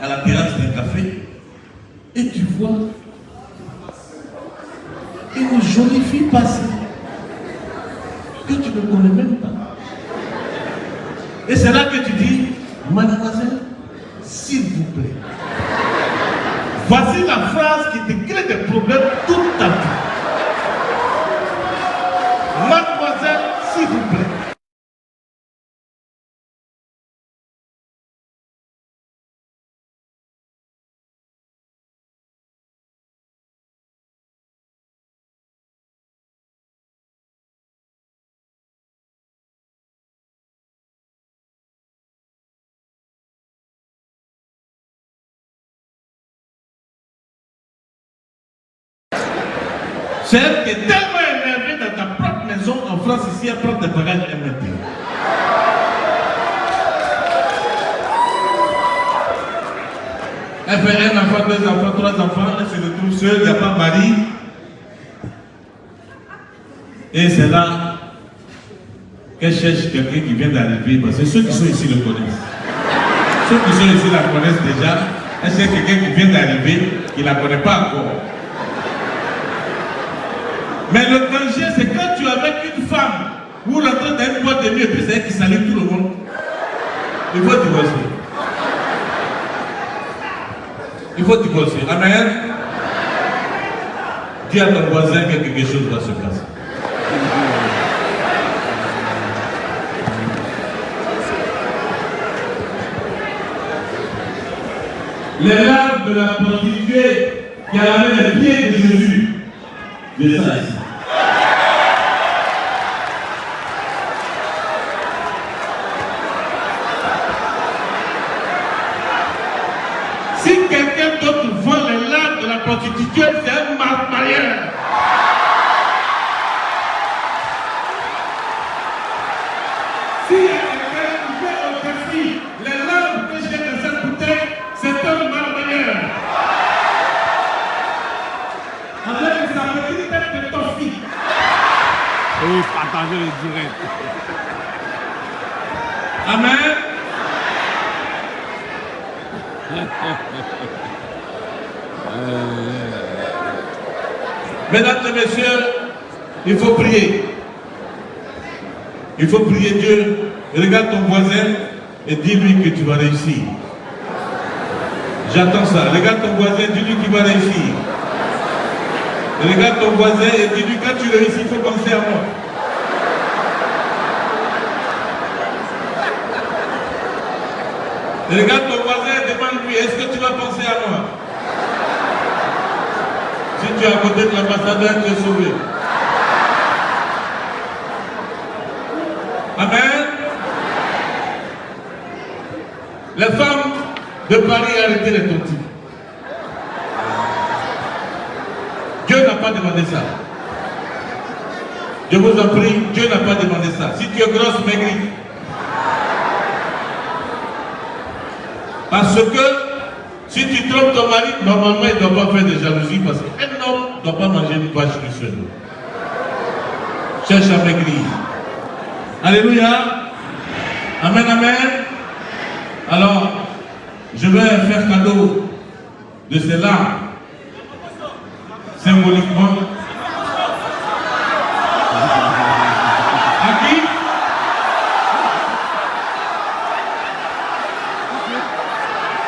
à la terrasse d'un café, et tu vois une jolie fille passer que tu ne connais même pas. Et c'est là que tu dis, mademoiselle, s'il vous plaît. Voici la phrase qui te crée des problèmes toute ta vie. Mademoiselle, s'il vous plaît. C'est elle qui est tellement énervée dans ta propre maison en France ici, elle prend tes bagages et elle met. Elle fait un enfant, deux enfants, trois enfants, elle se retrouve seule, il n'y a pas de mari. Et c'est là qu'elle cherche quelqu'un qui vient d'arriver, parce que ceux qui sont ici le connaissent. Ceux qui sont ici la connaissent déjà. Elle cherche quelqu'un qui vient d'arriver, qui ne la connaît pas encore. Mais le danger, c'est quand tu es avec une femme ou l'entrée d'une boîte de nuit et puis c'est elle qui salue tout le monde. Il faut divorcer. Il faut divorcer. Amen. Dis à ton voisin que quelque chose va se passer. Les larmes de la prostituée qui a lavé les pieds de Jésus. De ça ici. Si quelqu'un d'autre vend les larmes de la prostituée, c'est un mariage. Si quelqu'un fait au défi les larmes que j'ai dans cette bouteille, c'est un mariage. Avec sa petite tête de toffee. Oui, partagez le direct. Amen. Mesdames et messieurs, il faut prier. Il faut prier Dieu. Regarde ton voisin et dis-lui que tu vas réussir. J'attends ça. Regarde ton voisin, dis-lui qu'il va réussir. Regarde ton voisin et dis-lui quand tu réussis, il faut penser à moi. Regarde ton voisin et demande-lui, est-ce que tu vas penser à moi? Si tu es à côté de l'ambassadeur, tu es sauvé. Amen. Les femmes de Paris, arrêtez les tontines. Dieu n'a pas demandé ça. Je vous en prie, Dieu n'a pas demandé ça. Si tu es grosse, maigrie. Parce que si tu trompes ton mari, normalement il ne doit pas faire de jalousie parce qu'un homme ne doit pas manger une vache du seul. Cherche à maigrir. Alléluia. Amen, amen. Alors, je vais faire cadeau de ces larmes. Symboliquement. À qui?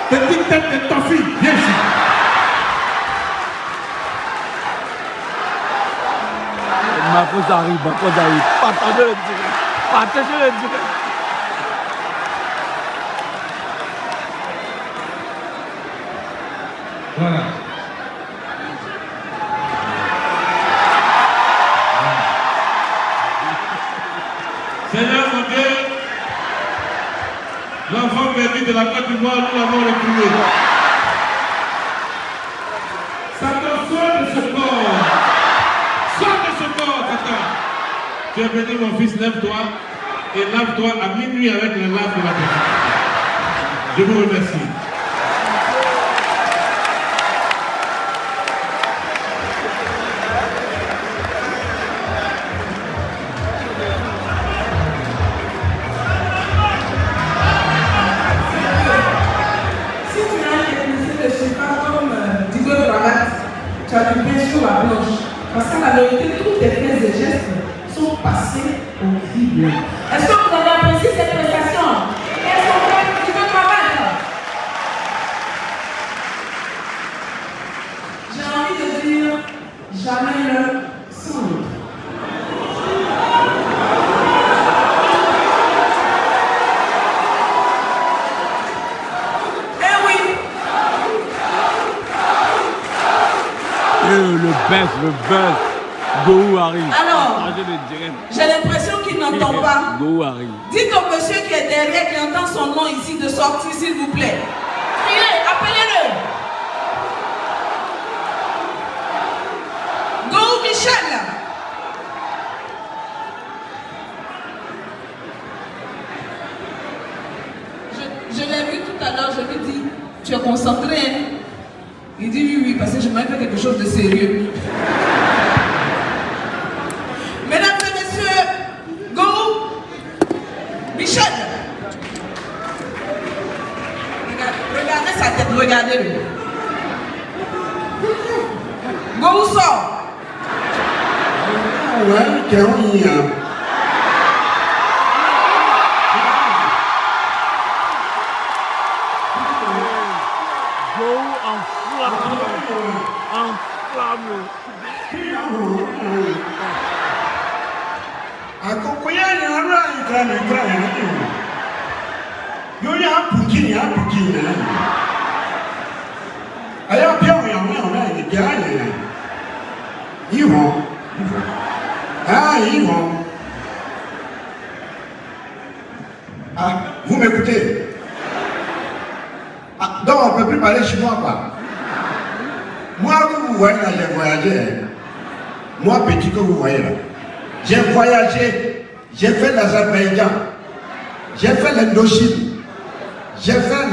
Petite tête de toffee, viens ici. Bacos arrive. Partagez le direct. Partagez le direct. Voilà. Seigneur mon Dieu, l'enfant perdu de la Côte d'Ivoire, nous l'avons retrouvé. Satan, sors de ce corps. Sors de ce corps, Satan. Tu es venu, mon fils, lève-toi et lave-toi à minuit avec le lave de la tête. Je vous remercie. Tu as du pain sur la planche. Parce qu'à la vérité, tous tes faits et gestes sont passés au crible. Est-ce que vous avez apprécié cette prestation? Est-ce que tu veux travailler? J'ai envie de dire jamais le sourd. Le buzz, Gou arrive. Alors, j'ai l'impression qu'il n'entend pas. Gou arrive. Dites au monsieur qui est derrière, qui entend son nom ici, de sortir, s'il vous plaît. Criez, appelez-le. Gou Michel. Je l'ai vu tout à l'heure, je lui dis, tu es concentré, hein? Il dit oui, parce que je m'avais fait quelque chose de sérieux. Mesdames et messieurs, Go Michel. Regardez sa tête, regardez-le. Go sort. Vous m'écoutez? Donc on ne peut plus parler chinois, quoi. Moi que vous voyez là, j'ai voyagé. Moi petit que vous voyez là. J'ai voyagé, j'ai fait l'Azerbaïdjan, j'ai fait l'Indochine, j'ai fait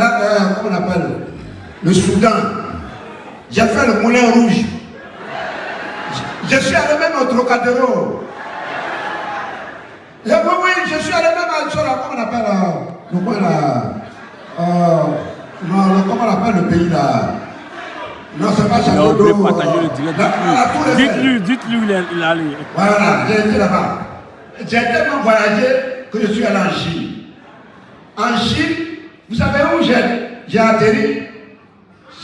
comment on appelle, le Soudan, j'ai fait le Moulin Rouge. Je suis allé même au Trocadéro. Oui, je suis allé même à comment on appelle le coin là. Comment on appelle le pays là? Non, c'est pas Château-d'Eau. Dites-lui où il est allé. Voilà, j'ai été là-bas. J'ai tellement voyagé que je suis allé en Chine. En Chine, vous savez où j'ai atterri?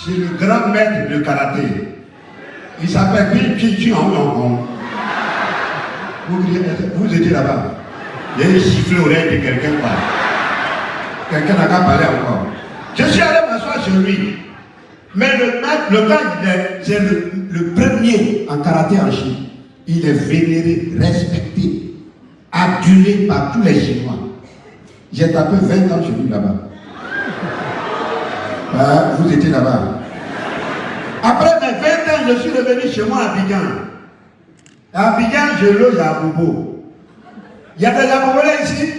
C'est le grand maître de karaté. Il s'appelle Pi en Hong Kong. Vous étiez là-bas. Il y a un sifflet au oreille de quelqu'un. Quelqu'un n'a qu'à parler encore. Je suis allé m'asseoir chez lui. Mais le gars, c'est le premier en karaté en Chine. Il est vénéré, respecté, adulé par tous les Chinois. J'ai tapé 20 ans chez lui là-bas. Vous étiez là-bas. Après mes 20 ans, je suis revenu chez moi à Abidjan. À Abidjan, je loge à Bobo. Il y a des Abobolais ici?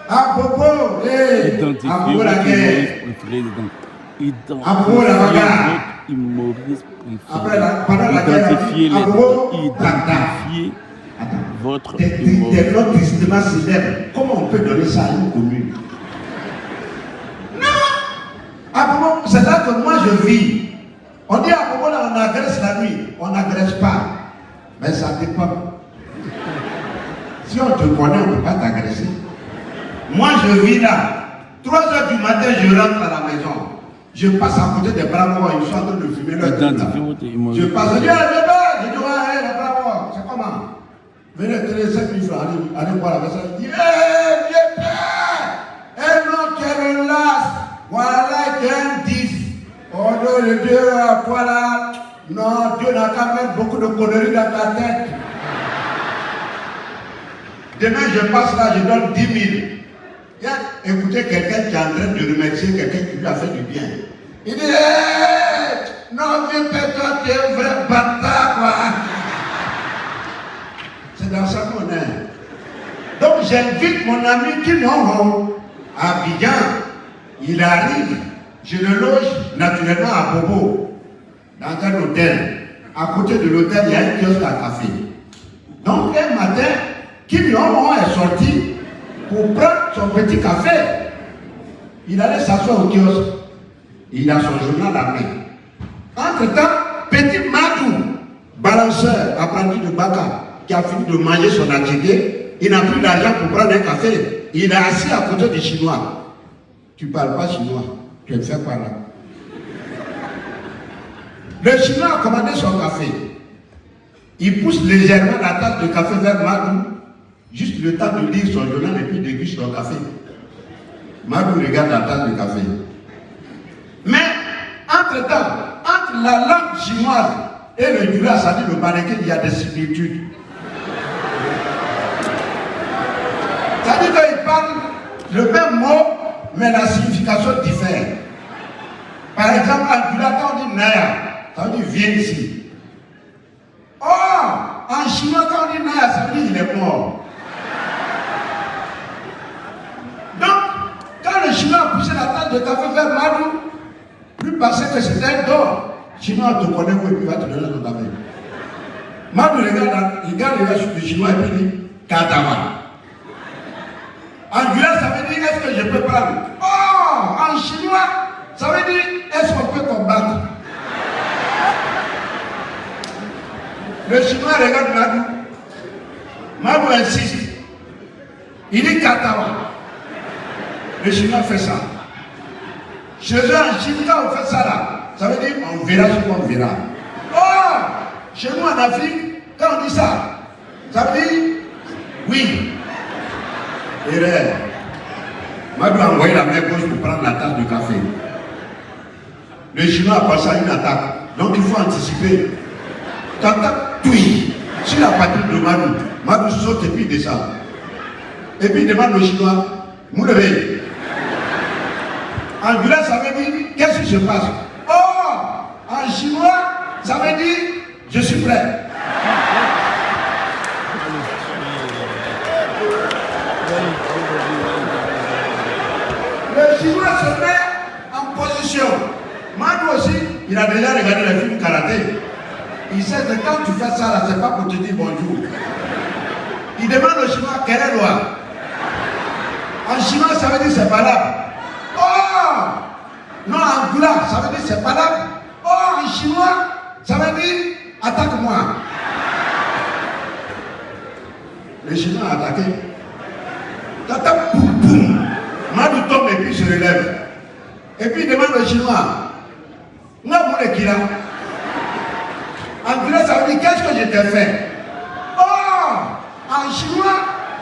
À Bobo, à Bobo la guerre. À Bobo la bagarre. Humoriste préféré. Pendant la guerre, à Bobo, identifier votre humour. Des noms tristement célèbres. Comment on peut donner ça à une commune? Non! C'est là que moi je vis. On dit à Bobo là, on agresse la nuit. On n'agresse pas. Mais ça dépend. Si on te connaît, on ne peut pas t'agresser. Moi je vis là. 3 h du matin, je rentre à la maison. Je passe à côté des bravos, ils sont en train de fumer leur truc là. Je passe, je dis, ah, je dis, ouais, les bravos. venez donner 5 000 francs, allez voir la personne. Il dit, viens père! Et non, quelle lasse! Voilà, gagne 10. Oh non, le Dieu, voilà. Non, Dieu n'a qu'à mettre beaucoup de conneries dans ta tête. Demain, je passe là, je donne 10 000. Écoutez quelqu'un qui est en train de remercier quelqu'un qui lui a fait du bien. Il dit, non, viens père, toi, tu es un vrai bâtard, quoi. C'est dans ça qu'on est. Donc, j'invite mon ami Kimon à Abidjan. Il arrive, je le loge naturellement à Bobo, dans un hôtel. À côté de l'hôtel, il y a un kiosque à café. Donc, un matin, Kim Jong-un est sorti pour prendre son petit café. Il allait s'asseoir au kiosque. Il a son journal à la main. Entre-temps, petit Madou, balanceur, apprenti de Baka, qui a fini de manger son atelier, il n'a plus d'argent pour prendre un café. Il est assis à côté du Chinois. Tu ne parles pas chinois, tu le fais quoi là? Le Chinois a commandé son café. Il pousse légèrement la tasse de café vers Madou, juste le temps de lire son journal et puis déguste son café. Madou regarde la tasse de café. Mais, entre-temps, entre la langue chinoise et le Dula, ça dit le mannequin, il y a des similitudes. Ça dit qu'il parle le même mot, mais la signification diffère. Par exemple, en Dula, quand on dit Naya, ça veut dire viens ici. Or, en chinois, quand on dit Naya, ça veut dire il est mort. Donc, quand le chinois a poussé la tasse de café vers Madou, lui pensait que c'était un d'or. Chinois te connaît, oui, il va te donner ton café. Madou regarde le chinois et puis dit Katawa. En Guyane, ça veut dire est-ce que je peux prendre? Oh, en chinois, ça veut dire est-ce qu'on peut combattre? Le chinois regarde Madou. Madou insiste. Il dit Katawa. Le chinois fait ça. Chez eux en Chine, quand on fait ça là, ça veut dire on verra ce qu'on verra. Oh, chez nous en Afrique, quand on dit ça, ça veut dire oui. Erreur. Madou a envoyé la main gauche pour prendre la tasse de café. Le chinois a passé à une attaque. Donc il faut anticiper. T'attaques tout sur la patrie de Madou. Madou saute et puis il descend. Et puis il demande au chinois, Mouleve. En Guyane, ça veut dire qu'est-ce qui se passe? Oh, en chinois, ça veut dire je suis prêt. Le chinois se met en position. Madou aussi, il a déjà regardé le film karaté. Il sait que quand tu fais ça là, c'est pas pour te dire bonjour. Il demande au chinois quelle est loi. En chinois, ça veut dire c'est valable. Oh! Non, en Goula, ça veut dire c'est valable. Oh, en chinois, ça veut dire attaque-moi. Le chinois a attaqué. T'attaques, boum, boum. Madou tombe et puis se relève. Et puis il demande au chinois, non, vous les là. En Goula, ça veut dire qu'est-ce que je t'ai fait? Oh! En chinois,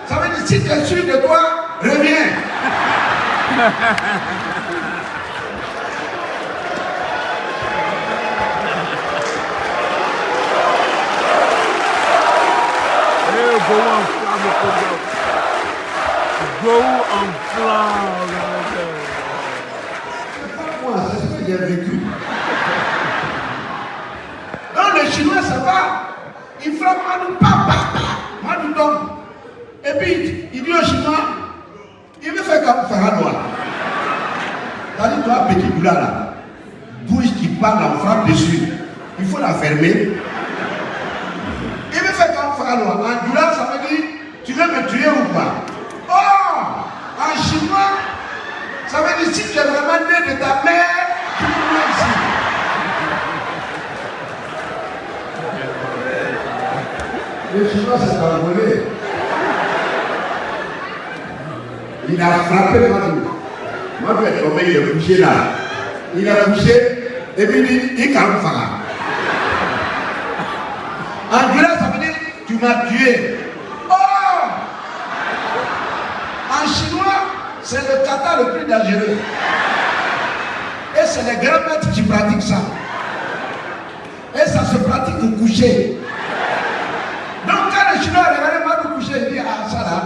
ça veut dire si tu es sûr de toi, reviens. Go en flamme. C'est ce que j'ai vécu. Dans le chinois, ça va. Il frappe Madou, Madou tombe. Et puis, il dit au chinois, il me fait comme Faranoa. C'est-à-dire, toi, petit boula là, bouge qui parle, on frappe dessus. Il faut la fermer. Il me fait comme Faranoa. En Doula, ça veut dire, tu veux me tuer ou pas? Oh! En chinois, ça veut dire, si tu es vraiment né de ta mère, tu peux venir ici. Le chinois s'est envolé. Il a frappé Madou. Madou est tombé, il est couché là. Il a couché et puis il dit, il calme Farah. En Guyane, ça veut dire, tu m'as tué. C'est le kata le plus dangereux. Et c'est les grands maîtres qui pratiquent ça. Et ça se pratique au coucher. Donc quand les Chinois regardent mal au coucher, ils disent ah ça là.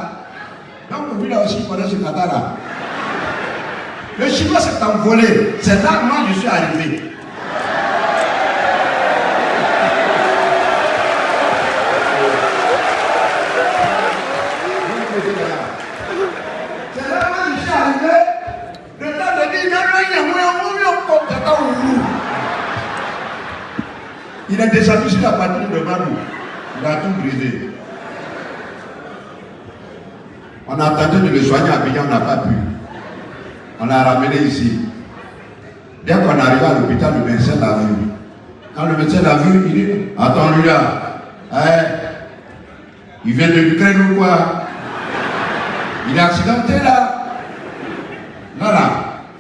Donc lui là aussi connaît ce kata là. Le Chinois s'est envolé. C'est là que moi je suis arrivé. C'est là que je suis arrivé. Le temps de dire il est descendu sur la patrie de Manu. Il a tout brisé. On a tenté de le soigner à Abidjan, on n'a pas pu. On l'a ramené ici. Dès qu'on est arrivé à l'hôpital, le médecin l'a vu. Quand le médecin l'a vu, il dit attends lui là, il vient de l'Ukraine ou quoi? Il est accidenté là. Là,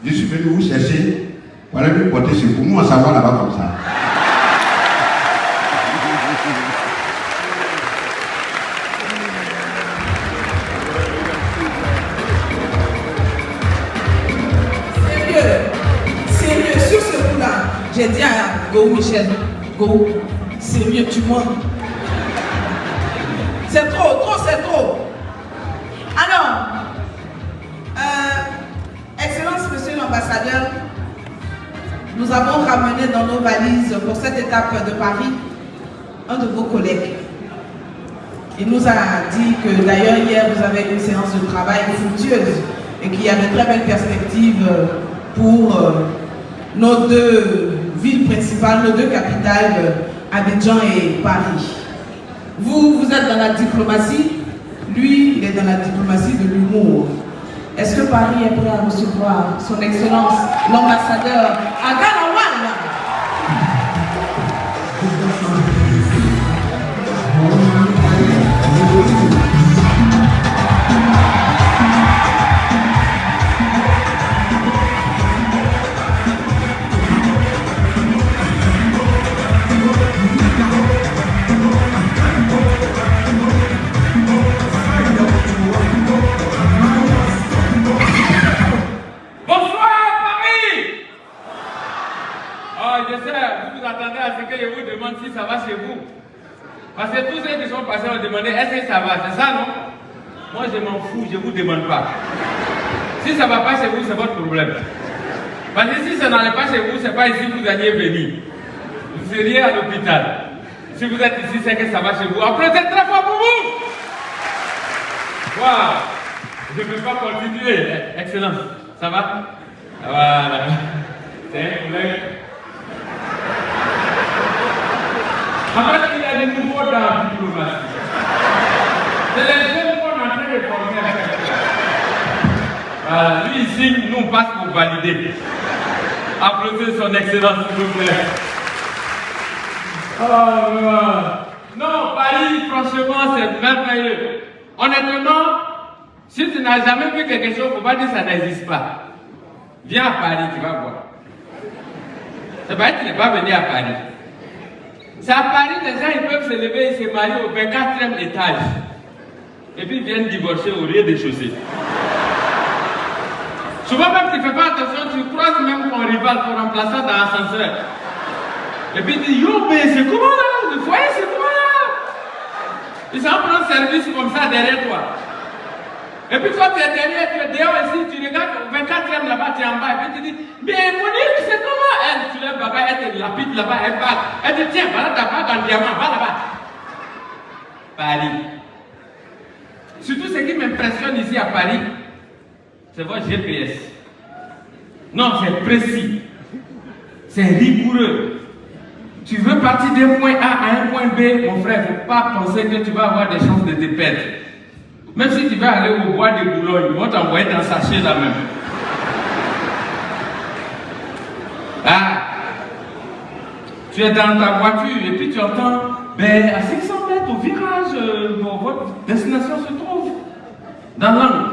je suis venu vous chercher pour aller lui porter secours. Nous on s'en va là-bas comme ça. Sérieux, sur ce coup-là, j'ai dit à Go Michel, Go, sérieux, tu mens. C'est trop, c'est trop. Alors, Excellence, Monsieur l'ambassadeur, nous avons ramené dans nos valises pour cette étape de Paris un de vos collègues. Il nous a dit que d'ailleurs hier vous avez une séance de travail fructueuse et qu'il y a de très belles perspectives pour nos deux villes principales, nos deux capitales, Abidjan et Paris. Vous êtes dans la diplomatie, lui il est dans la diplomatie de l'humour. Est-ce que Paris est prêt à recevoir son Excellence, l'ambassadeur Agalawan? Si ça va chez vous. Parce que tous ceux qui sont passés ont demandé est-ce que ça va, c'est ça non? Moi je m'en fous, je ne vous demande pas. Si ça ne va pas chez vous, c'est votre problème. Parce que si ça n'allait pas chez vous, ce n'est pas ici que vous alliez venir. Vous seriez à l'hôpital. Si vous êtes ici, c'est que ça va chez vous. Applaudissez très fort pour vous. Wow. Je ne peux pas continuer. Excellent. Ça va? Voilà. C'est un collègue. En fait, il y a des nouveaux dans la diplomatie. C'est les jeunes qu'on est en train de former avec ça. Lui, il signe, nous on passe pour valider. Applaudissez son excellence, s'il vous plaît. Non, Paris, franchement, c'est merveilleux. Honnêtement, si tu n'as jamais vu quelque chose, il ne faut pas dire que ça n'existe pas. Viens à Paris, tu vas voir. C'est pas que tu n'es pas venu à Paris. C'est à Paris, les gens ils peuvent se lever et se marier au 24e étage. Et puis ils viennent divorcer au rez-de-chaussée. Souvent même tu ne fais pas attention, tu croises même ton rival, ton remplaçant dans l'ascenseur. Et puis tu dis, yo mais c'est comment là? Le foyer c'est comment là? Ils s'en prennent service comme ça derrière toi. Et puis toi tu es derrière, tu es dehors ici, tu regardes au 24e là-bas, tu es en bas, et puis tu dis, mais Monique, c'est comment? Elle, tu lèves là-bas, elle te lapide là-bas, elle parle. Elle dit, tiens, voilà ta bague en diamant, va là-bas. Paris. Surtout ce qui m'impressionne ici à Paris, c'est votre GPS. Non, c'est précis. C'est rigoureux. Tu veux partir d'un point A à un point B, mon frère, il ne faut pas penser que tu vas avoir des chances de te perdre. Même si tu vas aller au bois de Boulogne, ils vont t'envoyer dans sa chaise là même. Ah, tu es dans ta voiture et puis tu entends, ben à 600 mètres au virage, votre destination se trouve dans l'angle.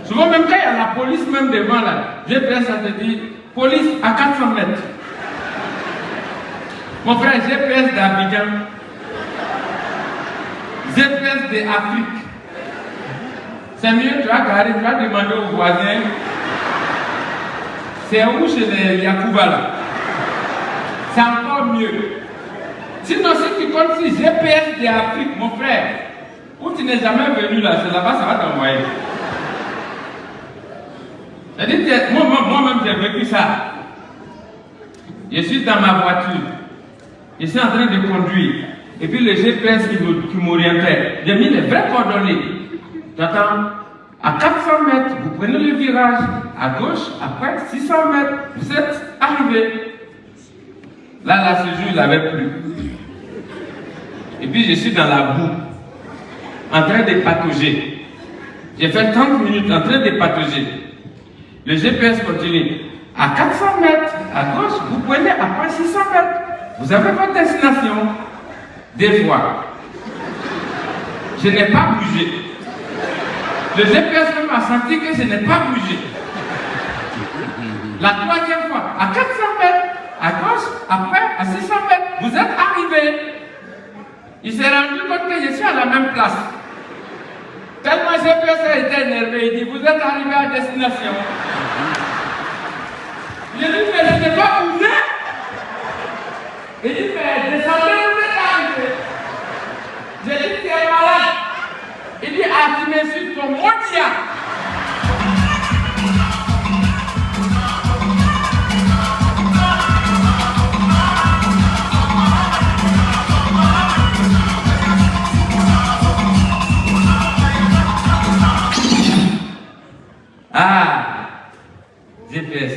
Souvent même quand il y a la police même devant là, GPS ça te dit, police à 400 mètres. Mon frère, GPS d'Abidjan, GPS d'Afrique, C'est mieux, tu vas garder, tu vas demander aux voisins. C'est où chez les Yacouba là? C'est encore mieux. Sinon, si tu comptes si GPS d'Afrique, mon frère, où tu n'es jamais venu là, c'est là-bas, ça va t'envoyer. C'est-à-dire, moi-même, j'ai vécu ça. Je suis dans ma voiture. Je suis en train de conduire. Et puis le GPS qui m'orientait, j'ai mis les vraies coordonnées. J'attends, à 400 mètres, vous prenez le virage, à gauche, après 600 mètres, vous êtes arrivé. Là, ce jour, il n'avait plus. Et puis je suis dans la boue, en train de patauger. J'ai fait 30 minutes en train de patauger. Le GPS continue. À 400 mètres, à gauche, vous prenez après 600 mètres. Vous avez votre destination. Des fois, je n'ai pas bougé. Le GPS m'a senti que je n'ai pas bougé. La troisième fois, à 400 mètres, à gauche, après, à 600 mètres, vous êtes arrivé. Il s'est rendu compte que je suis à la même place. Tellement le GPS a été énervé, il dit, vous êtes arrivé à destination. Je lui dis, mais je n'ai pas bougé. Il dit, mais descendez, vous êtes arrivé. J'ai dit, tu es malade. Il dit, ah, tu m'insultes pour moi, tiens. Ah, GPS.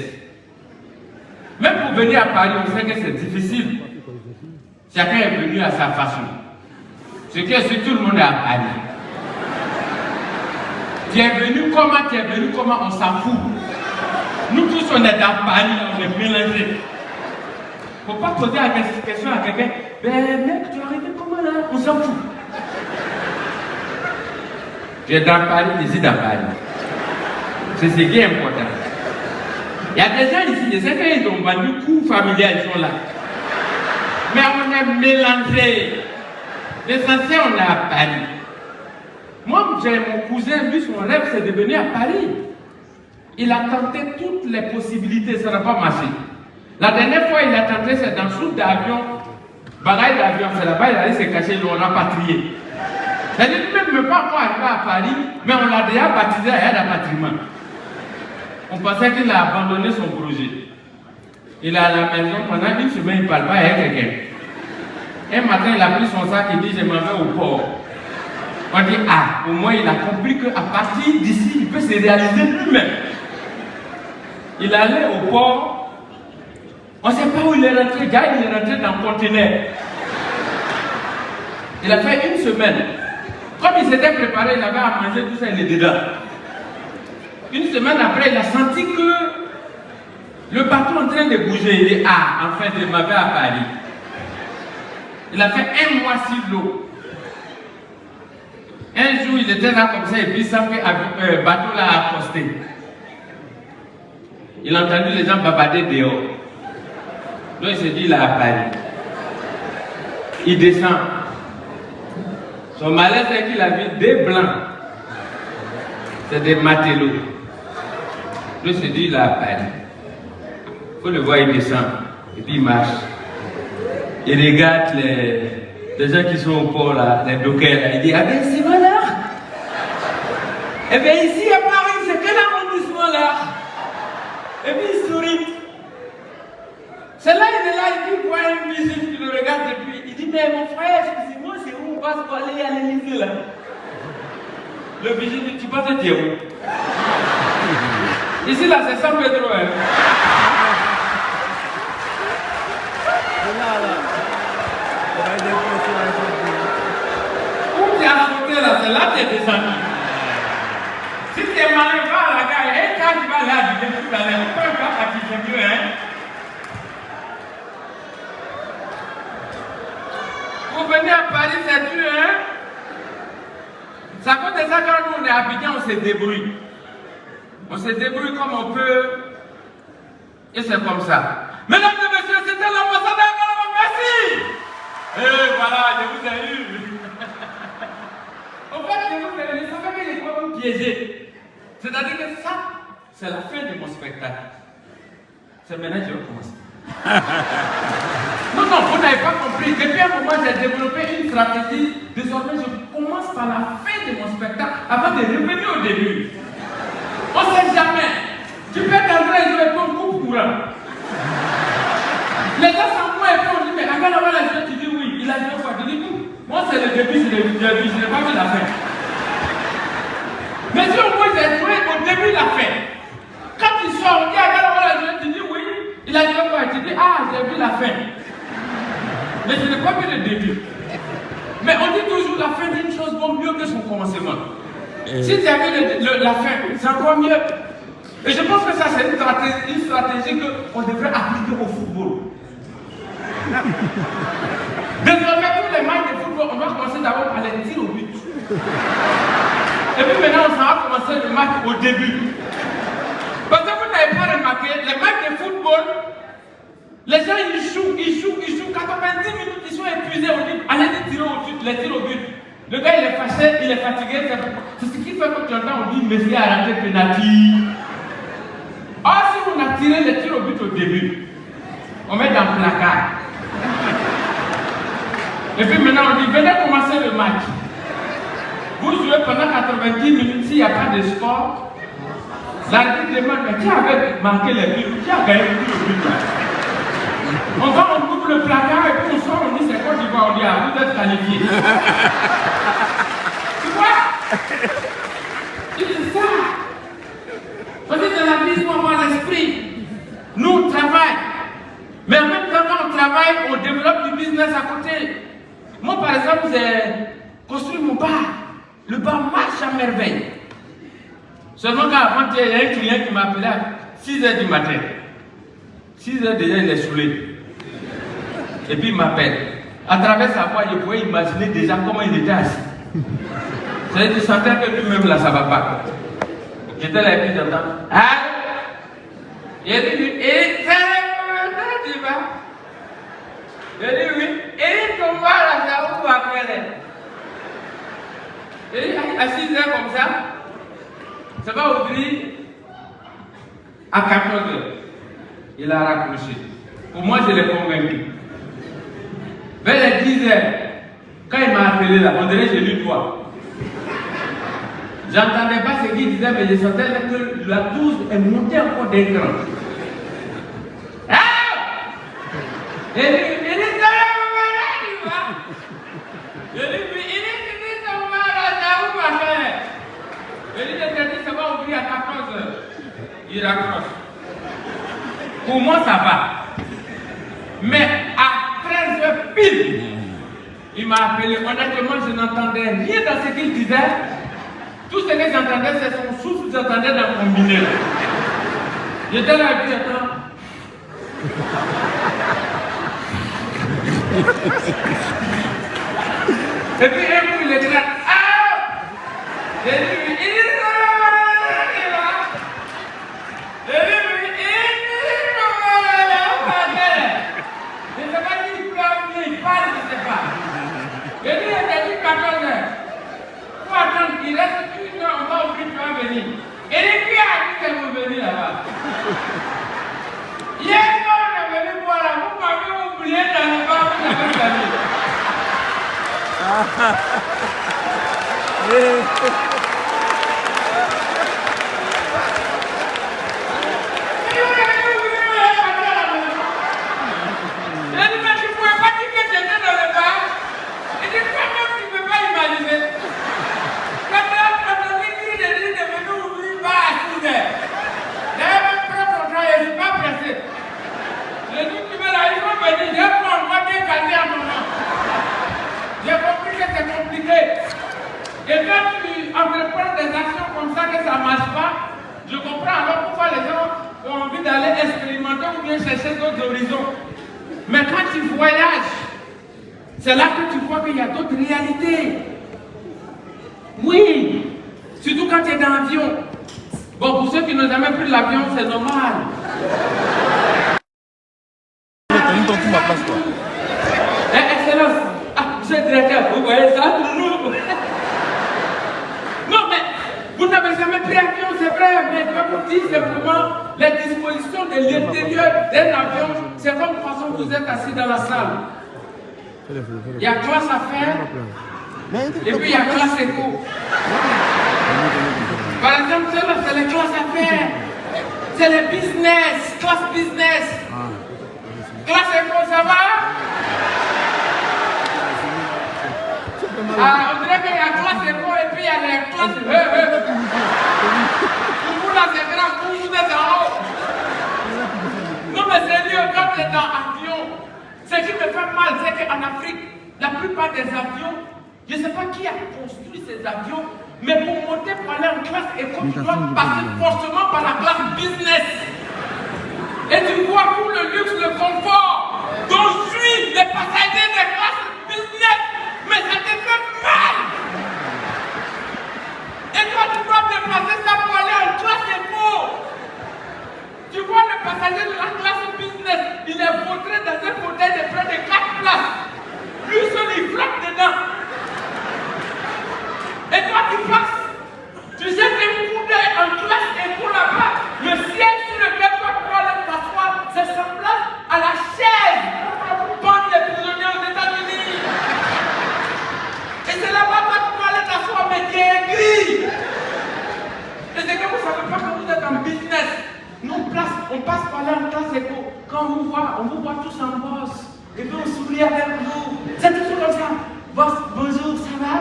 Même pour venir à Paris, on sait que c'est difficile. Chacun est venu à sa façon. Ce que si tout le monde est à Paris. Tu es venu comment, on s'en fout. Nous tous, on est dans Paris, on est mélangés. Il ne faut pas poser la question à quelqu'un. Ben mec, tu es arrivé comment là? On s'en fout. Tu es dans Paris, je suis dans Paris. C'est ce qui est important. Il y a des gens ici, je sais qu'ils ont vendu coup familial, ils sont là. Mais on est mélangés. L'essentiel, on est à Paris. Moi, j'ai mon cousin, lui, son rêve, c'est de venir à Paris. Il a tenté toutes les possibilités, ça n'a pas marché. La dernière fois, il a tenté, c'est dans le sous d'avion, bagaille d'avion, c'est là-bas, il allait se cacher, ils l'ont rapatrié. C'est-à-dire qu'il ne peut pas encore arriver à Paris, mais on l'a déjà baptisé à un rapatriement. On pensait qu'il a abandonné son projet. Il est à la maison, pendant une semaine, il ne parle pas avec quelqu'un. Un matin, il a pris son sac et dit, je m'en vais au port. On dit, ah, au moins il a compris qu'à partir d'ici, il peut se réaliser lui-même. Il allait au port, on ne sait pas où il est rentré, gars, il est rentré dans le conteneur. Il a fait une semaine. Comme il s'était préparé, il avait à manger, tout ça, il est dedans. Une semaine après, il a senti que le bateau est en train de bouger. Il dit, ah, enfin, je m'en vais à Paris. Il a fait 1 mois sur l'eau. Un jour, il était là comme ça, et puis il sent que le bateau l'a accosté. Il a entendu les gens babader dehors. Donc il s'est dit, il est à Paris. Il descend. Son malaise, c'est qu'il a vu des blancs. C'est des matelots. Donc il s'est dit, il est à Paris. Il faut le voir, il descend. Et puis il marche. Il regarde les gens qui sont au port là, les dockers là. Il dit, ah ben c'est moi là. Eh bien ici à Paris, c'est quel arrondissement là? Et puis il sourit. C'est là, il est là, il voit une musique, il le regarde et puis il dit, mais mon frère, excusez-moi, c'est où on passe pour aller à l'Élysée là? Le vigile dit, tu passes à dire où? Ici là, c'est San Pedro. Hein? Où tu as sauté là, c'est là que tu es descendu. Si tu es malin, va à la gare, et quand tu vas là, tu ne peux pas aller, on peut pas partir, c'est mieux, hein. Vous venez à Paris, c'est dur, hein. C'est à cause de ça, quand nous on est à Abidjan, on se débrouille. On se débrouille comme on peut, et c'est comme ça. Mesdames et messieurs, c'était l'ambassadeur. Merci. Et voilà, je vous ai eu. Au fait, fait, je savais que les fois vous piéger. C'est-à-dire que ça, c'est la fin de mon spectacle. C'est maintenant que je vais commencer. Non, vous n'avez pas compris. Depuis un moment, j'ai développé une stratégie. Désormais, je commence par la fin de mon spectacle avant de revenir au début. On ne sait jamais. Tu peux t'entrer et jouer comme coup courant. Les gens sont moi et puis on dit, mais avant d'avoir la joué, tu dis oui. Il a joué quoi? Tu dis oui. Moi, c'est le début, c'est le début. Je n'ai pas vu la fin. Mais si au moins j'ai joué au début, la fin. Quand il sort, on dit, avant d'avoir la joué, tu dis oui. Il a joué quoi? Tu dis, ah, j'ai vu la fin. Mais je n'ai pas vu le début. Mais on dit toujours la fin d'une chose vaut mieux que son commencement. Si tu as vu la fin, c'est encore mieux. Et je pense que ça, c'est une stratégie qu'on devrait appliquer au football. Désormais, tous les matchs de football, on va commencer d'abord par les tirs au but. Et puis maintenant, on va commencer le match au début. Parce que vous n'avez pas remarqué, les matchs de football, les gens ils jouent, 90 minutes, ils sont épuisés au but. Allez les tirs au but. Le gars il est fâché, il est fatigué, c'est ce qui fait que tu entends, on dit Messi a raté penalty. Or si on a tiré les tirs au but au début, on met dans le placard. Et puis maintenant on dit venez commencer le match. Vous jouez pendant 90 minutes, s'il n'y a pas de score, l'arbitre demande mais qui avait marqué les buts, qui a gagné le but. On va, on coupe le placard et puis on sort, on dit c'est Côte d'Ivoire, on dit ah, vous êtes qualifié. Tu vois? C'est ça. Parce que dans la vie, il faut avoir l'esprit. Nous, on travaille. Mais en même temps, quand on travaille, on développe du business à côté. Moi, par exemple, j'ai construit mon bar. Le bar marche à merveille. Seulement qu'avant, il y a un client qui m'a appelé à 6h du matin. 6h déjà, il est saoulé. Et puis il m'appelle. À travers sa voix, je pouvais imaginer déjà comment il était assis. C'est-à-dire, je sentais que lui-même là, ça ne va pas. J'étais là et puis j'entends. Ah! Il a dit, et ça tu vas? Il a dit, oui. Et comment là, ça va faire? Et à 6h comme ça va ouvrir à 14h. Il a raccroché. Pour moi, je l'ai convaincu. Vers les 10h, quand il m'a appelé là, on dirait que j'ai lu toi. J'entendais pas ce qu'il disait, mais je sentais que la douce est montée encore d'un cran. Ah! Il dit, ça va, tu vois? Il dit, ça va faire. Il dit, ça va ouvrir à 14h. Il raccroche. Pour moi, ça va. Mais à 13h pile, il m'a appelé. Honnêtement, je n'entendais rien dans ce qu'il disait. Tout ce que j'entendais, c'est son souffle, j'entendais dans mon minet. J'étais là et puis j'attends. Et puis un coup, il est là. Ah! Et lui, il est là. Et lui, il a dit 14h. Il faut attendre, il reste 1 heure, on va ouvrir, tu vas venir. Et lui a dit qu'elle veut venir là-bas. Hier, quand on est venu voir là, vous m'avez oublié dans le bar, vous avez gagné. J'ai compris que c'est compliqué. Et quand tu entreprends des actions comme ça que ça ne marche pas, je comprends alors pourquoi les gens ont envie d'aller expérimenter ou bien chercher d'autres horizons. Mais quand tu voyages, c'est là que tu vois qu'il y a d'autres réalités. Oui, surtout quand tu es dans l'avion. Bon, pour ceux qui n'ont jamais pris l'avion, c'est normal. Excellence. Ah, monsieur le directeur, vous voyez ça? Vous n'avez jamais pris avion, c'est vrai, mais je vais vous dire simplement les dispositions de l'intérieur d'un avion, c'est comme façon que vous êtes assis dans la salle. Il y a classe à faire, et puis il y a classe éco. Par exemple, c'est les classes à faire, c'est les business, classe business. Classe éco, ça va? Ah, on dirait qu'il y a classe éco et puis il y a les classes. Pour vous là, c'est grand, pour vous êtes en haut. Non, mais sérieux, quand tu es dans l'avion, ce qui me fait mal, c'est qu'en Afrique, la plupart des avions, je ne sais pas qui a construit ces avions, mais pour monter pour aller en classe éco, tu dois passer forcément par la classe business. Et tu vois pour le luxe, le confort, dont suivent les passagers des classes business, mais ça te fait mal. Et toi, tu dois dépasser ça pour aller en classe éco. Tu vois le passager de la classe business, il est vautré dans un fauteuil de près de 4 places. Lui seul, il flotte dedans. Et toi, tu passes. Tu sais que coup d'œil en classe éco là-bas, le siège sur lequel toi tu dois aller t'asseoir, c'est semblable à la chaise pour prendre les prisonniers aux États-Unis. Et c'est là-bas que tu dois aller t'asseoir, mais tu es gris. Et c'est que vous ne savez pas quand vous êtes en business. Nous, on passe par là en classe éco. Quand on vous voit tous en bosse. Et puis on sourit avec vous. C'est toujours comme ça. Boss, bonjour, ça va?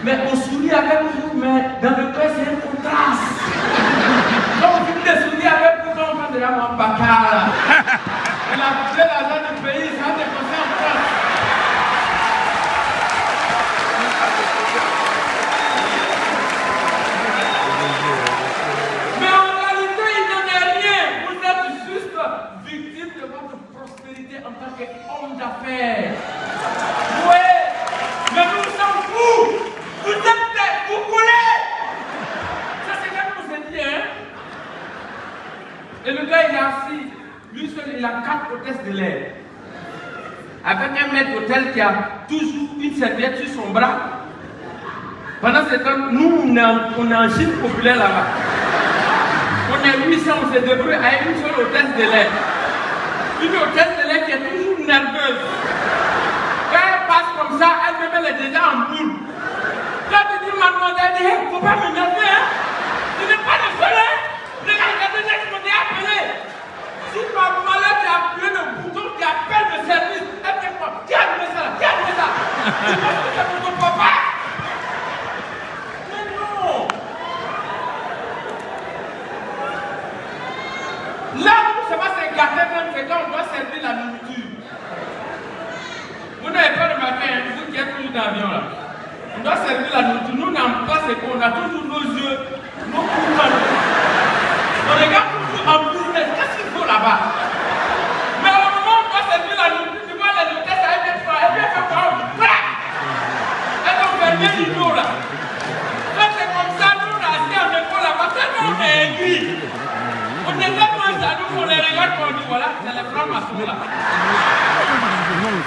Mais on sourit avec vous, mais dans le cœur, c'est un contraste. Quand on finit de sourire avec vous, quand on fait de la mambaka. Et l'argent du pays, ça a dépassé en France. Mais en réalité, il n'en est rien. Vous êtes juste victime de votre prospérité en tant qu'homme d'affaires. Oui. Mais nous sommes fous! Vous êtes vous coulez! Ça c'est quand on s'est dit, hein? Et le gars il est assis, lui seul il a 4 hôtesses de l'air. Avec un maître d'hôtel qui a toujours une serviette sur son bras. Pendant ce temps, nous on est en Chine populaire là-bas. On est 800, on se débrouille avec une seule hôtesse de l'air. Une hôtesse de l'air qui est toujours nerveuse. Quand elle passe comme ça, elle-même est déjà en boule. Quand tu dis mademoiselle, il ne faut pas m'énerver, hein? Tu n'es pas le seul, hein? Regardez, je m'en ai appelé. Si mademoiselle tu as appuyé le bouton qui appelle le service, elle fait quoi? Qui a allumé ça là? Qui a allumé ça? Tu penses que c'est pour ton papa? Mais non! Là où ça va se gâter même, c'est quand on doit servir la nourriture. Vous n'avez pas remarqué, hein, vous qui êtes toujours dans l'avion là. On doit servir la nourriture. Nous, on place et qu'on a toujours nos yeux, nos coups. On regarde toujours en business. Qu'est-ce qu'il faut là-bas? Mais au moment où on doit servir la nourriture, tu vois la nourriture, ça va être quoi? Elle vient faire quoi? Elle va fermer l'îlot là. Quand c'est comme ça, nous, on a assis en école là-bas, tellement on est aigri. On est tellement jaloux qu'on les regarde qu'on dit voilà, c'est les francs-maçons là.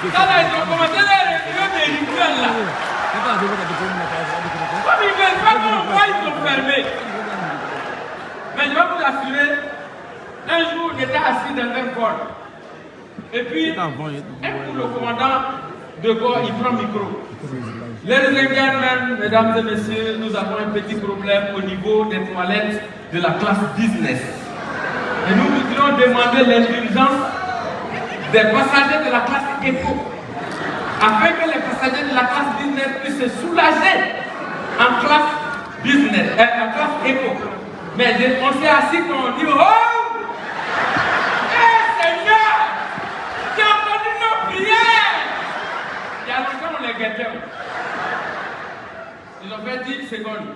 Ça là, ils ont commencé les réunions des rituels là. Comme ils ne veulent pas qu'on voit, ils sont fermés. Mais je vais vous assurer, un jour j'étais assis dans un corps. Et puis, un coup le commandant de corps, il prend le micro. Ladies and gentlemen, mesdames et messieurs, nous avons un petit problème au niveau des toilettes de la classe business. Et nous voudrions demander l'indulgence des passagers de la classe éco, afin que les passagers de la classe business puissent se soulager en classe business, en classe éco. Mais on s'est assis quand on dit oh! Eh Seigneur! Tu as entendu nos prières! Il y a longtemps on les guettait. Ils ont fait 10 secondes,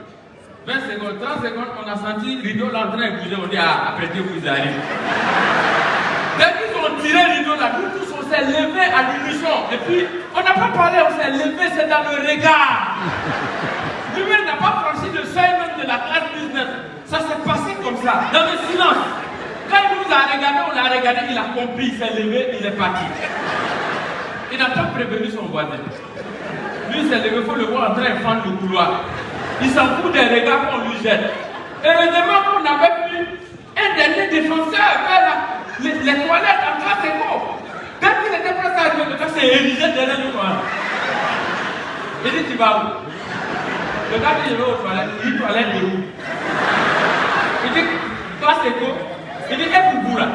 20 secondes, 30 secondes, on a senti le rideau là en train de bouger, on dit ah, après Dieu vous arrivez. Dès qu'ils ont tiré le rideau là, nous tous on s'est levés à l'unisson. Et puis, on n'a pas parlé, on s'est levé, c'est dans le regard. Lui-même n'a pas franchi le seuil même de la classe business. Ça s'est passé comme ça, dans le silence. Quand il nous a regardé, on l'a regardé, il a compris, il s'est levé, il est parti. Il n'a pas prévenu son voisin. Lui, il s'est levé, il faut le voir en train de fendre le couloir. Il s'en fout des regards qu'on lui jette. Heureusement qu'on n'avait plus un dernier défenseur vers les toilettes en classe éco. Quand il était prêt à dire que c'est érigé derrière nous. Il dit tu vas où? Le gars dit je vais aux toilettes. Il dit toilette de où? Il dit classe éco. Il dit qu'est-ce que vous là?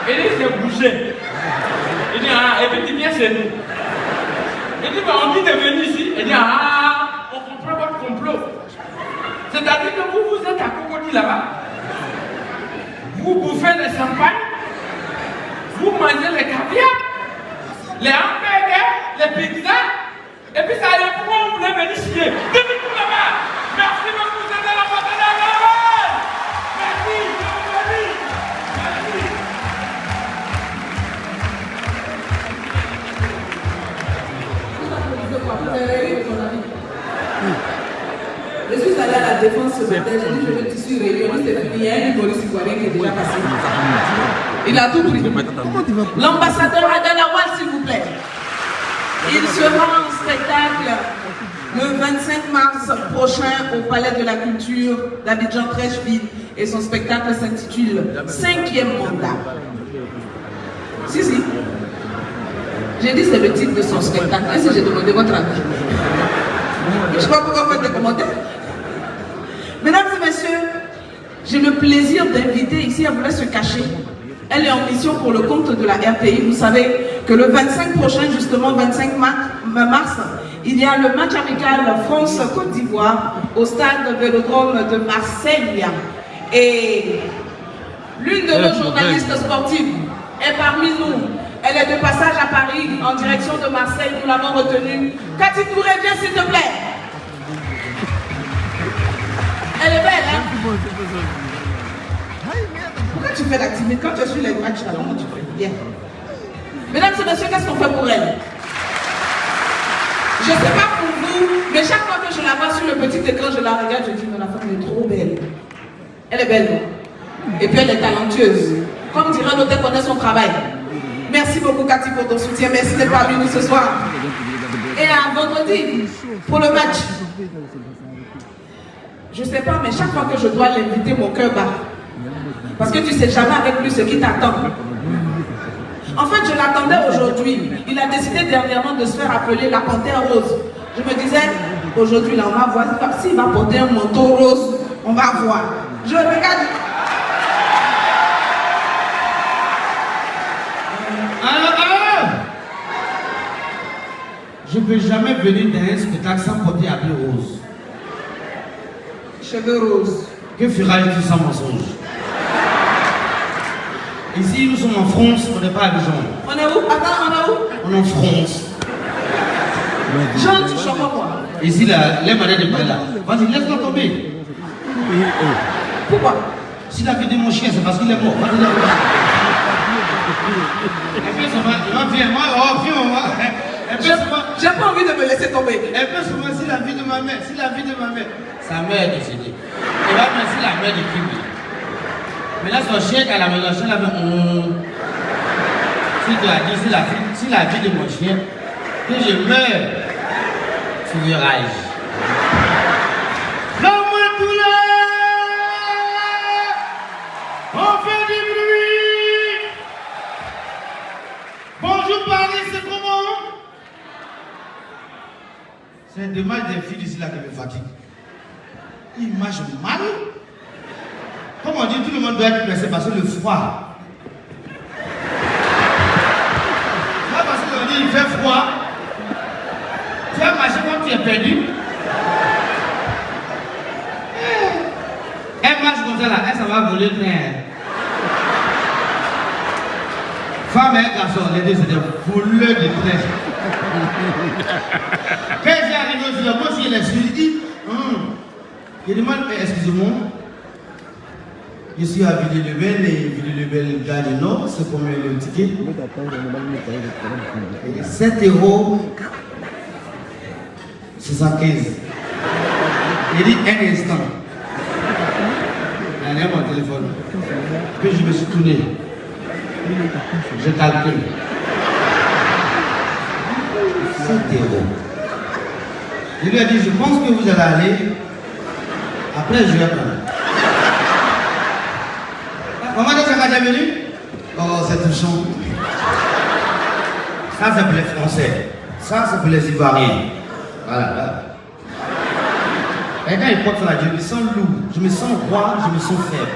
Il dit c'est bouché. Il dit ah, et puis tu viens chez nous. Il dit bah, on dit de venir ici. Il dit ah, on comprend votre complot. C'est-à-dire que vous êtes à Cocody là-bas. Vous bouffez les champagnes. Vous mangez les caviar, les hamburgers, les pizzas. Et puis ça y est, pourquoi vous voulez venir chier? Demi-tour là-bas. Merci beaucoup, vous êtes à la portée de la main. Merci, je vous remercie. Je suis allée à la défense ce matin, j'ai dit je veux tissu réunion, c'est fini, il y a un humoriste ivoirien qui est déjà passé. Il a tout pris. L'ambassadeur Adanawal, s'il vous plaît. Il sera en spectacle le 25 mars prochain au Palais de la Culture d'Abidjan-Trècheville et son spectacle s'intitule 5e mandat. Si, si. J'ai dit c'est le titre de son spectacle. Est-ce que j'ai demandé votre avis? Je ne sais pas pourquoi vous faites des commentaires. Mesdames et messieurs, j'ai le plaisir d'inviter ici, elle voulait se cacher. Elle est en mission pour le compte de la RTI. Vous savez que le 25 prochain, justement 25 mars, il y a le match amical France-Côte d'Ivoire au stade Vélodrome de Marseille. Et l'une de nos journalistes sportives est parmi nous. Elle est de passage à Paris, en direction de Marseille. Nous l'avons retenue. Cathy Touré, viens s'il te plaît. Elle est belle, hein? Pourquoi tu fais la timide? Quand tu es sur les matchs, alors tu fais bien. Mesdames et messieurs, qu'est-ce qu'on fait pour elle? Je ne sais pas pour vous, mais chaque fois que je la vois sur le petit écran, je la regarde, je dis, mais la femme est trop belle. Elle est belle, non? Et puis elle est talentueuse. Comme dirait l'autre, elle connaît son travail. Merci beaucoup, Cathy, pour ton soutien. Merci d'être parmi nous ce soir. Et à vendredi, pour le match. Je ne sais pas, mais chaque fois que je dois l'inviter, mon cœur bat. Parce que tu ne sais jamais avec lui ce qui t'attend. En fait, je l'attendais aujourd'hui. Il a décidé dernièrement de se faire appeler la panthère rose. Je me disais, aujourd'hui, là, on va voir. S'il va porter un manteau rose, on va voir. Je regarde. Je ne peux jamais venir dans un spectacle sans porter habit rose. Cheveux roses. Que feras-tu sans mensonge? Ici, nous sommes en France, on n'est pas à Abidjan. On est où? Attends, on est où? On est en France. Jean, tu chantes moi. Ici, là, les malades de là. Vas-y, laisse-la tomber. Pourquoi? Si la vie de mon chien, c'est parce qu'il est mort. Vas-y, là. J'ai pas envie de me laisser tomber. Un peu souvent, si la vie de ma mère, sa mère est décédée. Et là, si la mère de Kibi. Mais là, son chien, quand la mélange, elle avait si tu as dit, si la vie de mon chien, que je meurs, tu verras. On fait du bruit. Bonjour Paris, c'est comment? C'est un dommage des filles d'ici là qui me fatigue. Ils marchent mal. Comme on dit, tout le monde doit être pressé parce que le froid. Là, parce qu'on dit il fait froid. Tu vas marcher comme tu es perdu. Elle marche comme ça là, elle s'en va voler plein. Femme et garçon, les deux c'est des voleurs de train. Quand j'ai arrivé aussi, moi aussi elle est suivie. Je demande, excusez-moi, je suis à Ville-de-Belle et Ville-de-Belle Gare du Nord, c'est combien le ticket? 7 € 75. J'ai dit un instant. Elle est mon téléphone. Puis je me suis tourné. Je calcule. 7 €. Je lui ai dit, je pense que vous allez aller. Après, je vais prendre. Maman de Saka est venu? Oh, c'est touchant. Ça, c'est pour les Français. Ça, c'est pour les Ivoiriens. Voilà. Et quand il porte ça, je me sens lourd, je me sens roi, je me sens faible.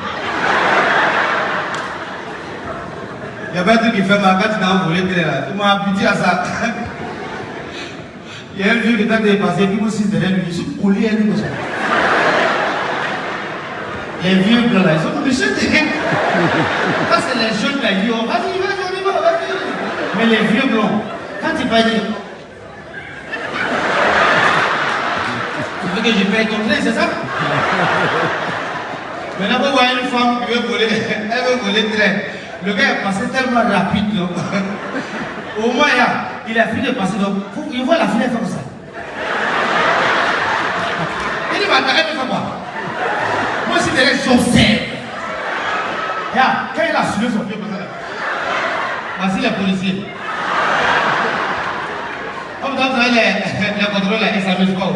Il n'y a pas un truc qui fait ma carte dans le volet là. Tu m'as habitué à ça. Il y a un vieux qui t'a dépassé, puis aussi derrière lui, je suis collé à lui comme ça. Les vieux blancs là, ils sont obligés de. Ça, c'est les jeunes qui disent, oh, vas-y, on y va, vas-y. Mais les vieux blancs, quand ils vont dire, tu veux que je paye ton train, c'est ça? Maintenant, vous voyez une femme qui veut voler, elle veut voler le train. Le gars est passé tellement rapide, donc. Au moins, il a fini de passer, donc il voit la fenêtre comme ça. Il dit, attends, elle veut faire quoi? Moi, c'est derrière son cerf. Quand il a soulevé son pied comme ça, voici les policiers. Comme dans les contrôles, ils ne s'amusent pas.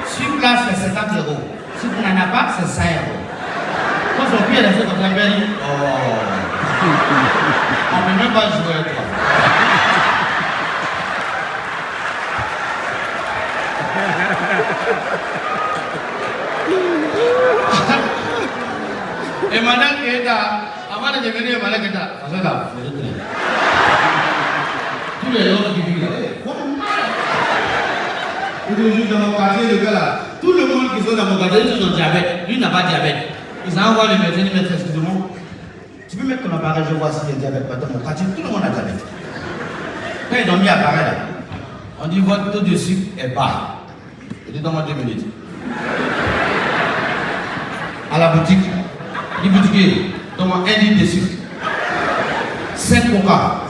Sur place, c'est 70 €. Si tu n'en as pas, c'est 100 €. Quand son pied est resté comme ça, il dit, oh, on ne peut même pas jouer avec toi. Et madame Keta, avant de devenir madame Keta, tous les autres qui vivent là, dans mon quartier, le gars là, tout le monde qui sont dans mon quartier, ils ont diabète, lui n'a pas de diabète. Ils envoient le médecin, ils mettent excusez-moi. Tu peux mettre ton appareil, je vois s'il y a diabète dans mon quartier, tout le monde a diabète. Quand ils ont mis l'appareil là, on dit votre taux de sucre est bas. Il dit donne-moi 2 minutes. À la boutique, les boutiquiers, donne-moi 1 litre de sucre, 5 coca,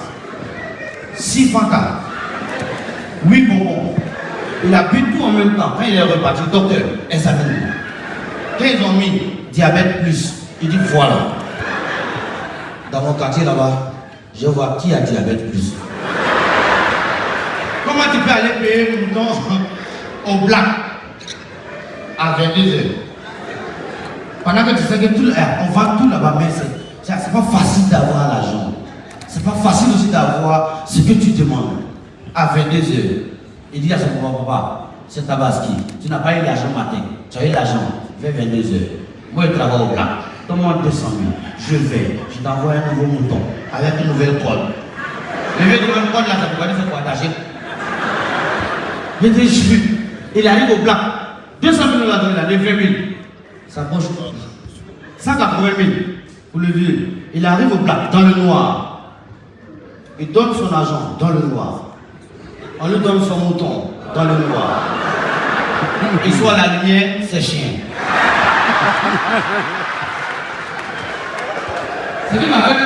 6 fanta, 8 bonbons. Il a bu tout en même temps. Quand il est reparti, le docteur examine. Quand ils ont mis diabète plus, il dit voilà. Dans mon quartier là-bas, je vois qui a diabète plus. Comment tu peux aller payer le mouton au black à 22 h? Pendant que tu sais que tout, on vend tout là-bas, mais c'est pas facile d'avoir l'argent. C'est pas facile aussi d'avoir ce que tu demandes à 22 h. Il dit à son papa, c'est Tabaski, tu n'as pas eu l'argent matin, tu as eu l'argent vers 22 h. Moi je travaille au black, donne-moi 200 000, je t'envoie un nouveau mouton avec une nouvelle colle. Le vieux de même colle là, ça peut pas dire c'est pour attacher. Je te jure, il arrive au black, 200 000 $, là, les 20 000. Ça coche 180 000 pour le vieux. Il arrive au black, dans le noir. Il donne son argent dans le noir. On lui donne son mouton dans le noir. Il soit à la lumière, c'est chien. C'est qui m'a fait mal.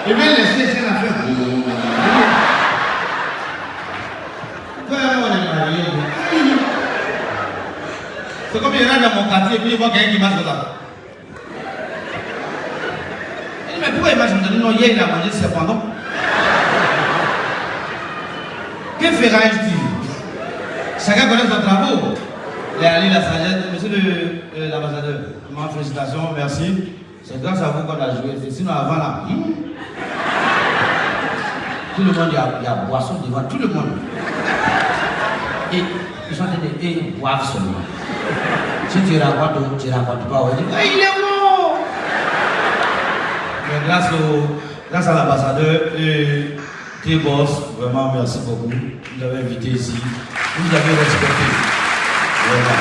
Il vient laisser chien à faire. C'est comme il rentre dans mon quartier et puis il voit quelqu'un qui marche là. Il dit mais pourquoi il marche comme ça? Non, hier il a mangé ses pendant. Que ferais-tu? Chacun connaît son travaux. Il est allé la sagesse. Monsieur l'ambassadeur, félicitations, merci. C'est grâce à vous qu'on a joué. Sinon avant là, tout le monde, il y a boisson devant tout le monde. Et ils sont en train de boivent seulement. Si tu racontes, tu ne racontes pas. On dit, il est mort. Mais grâce à l'ambassadeur et T-Boss, vraiment merci beaucoup. Vous avez invité ici. Vous avez respecté. Voilà.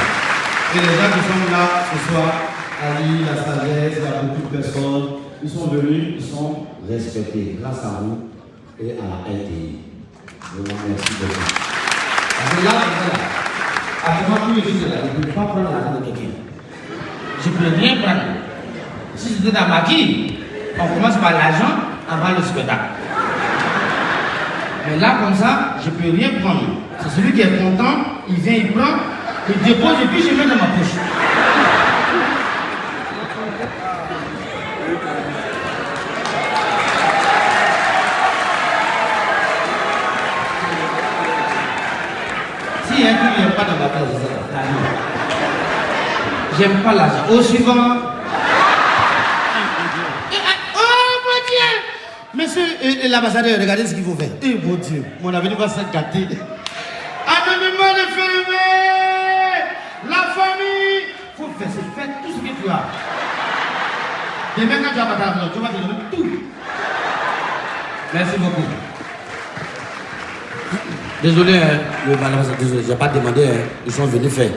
Et les gens qui sont là ce soir, Ali, la sagesse, il y a beaucoup de personnes, ils sont venus, ils sont respectés grâce à vous et à la LTI. Vraiment merci beaucoup. Parce que là, actuellement, tout est là, je ne peux pas prendre l'argent de quelqu'un. Je ne peux rien prendre. Si c'était dans ma vie, on commence par l'argent avant le spectacle. Mais là, comme ça, je ne peux rien prendre. C'est celui qui est content, il vient, il prend, il dépose et puis je mets dans ma poche. J'aime pas l'argent. Au suivant. Oh mon Dieu! Monsieur l'ambassadeur, regardez ce qu'il faut faire. Eh mon Dieu, mon avenir va se gâter. Anonymat de fermé! La famille! Faut faire tout ce que tu as. Demain quand tu vas partir à la maison, tu vas te donner tout. Merci beaucoup. Désolé, hein, désolé, j'ai pas demandé, hein, ils sont venus faire.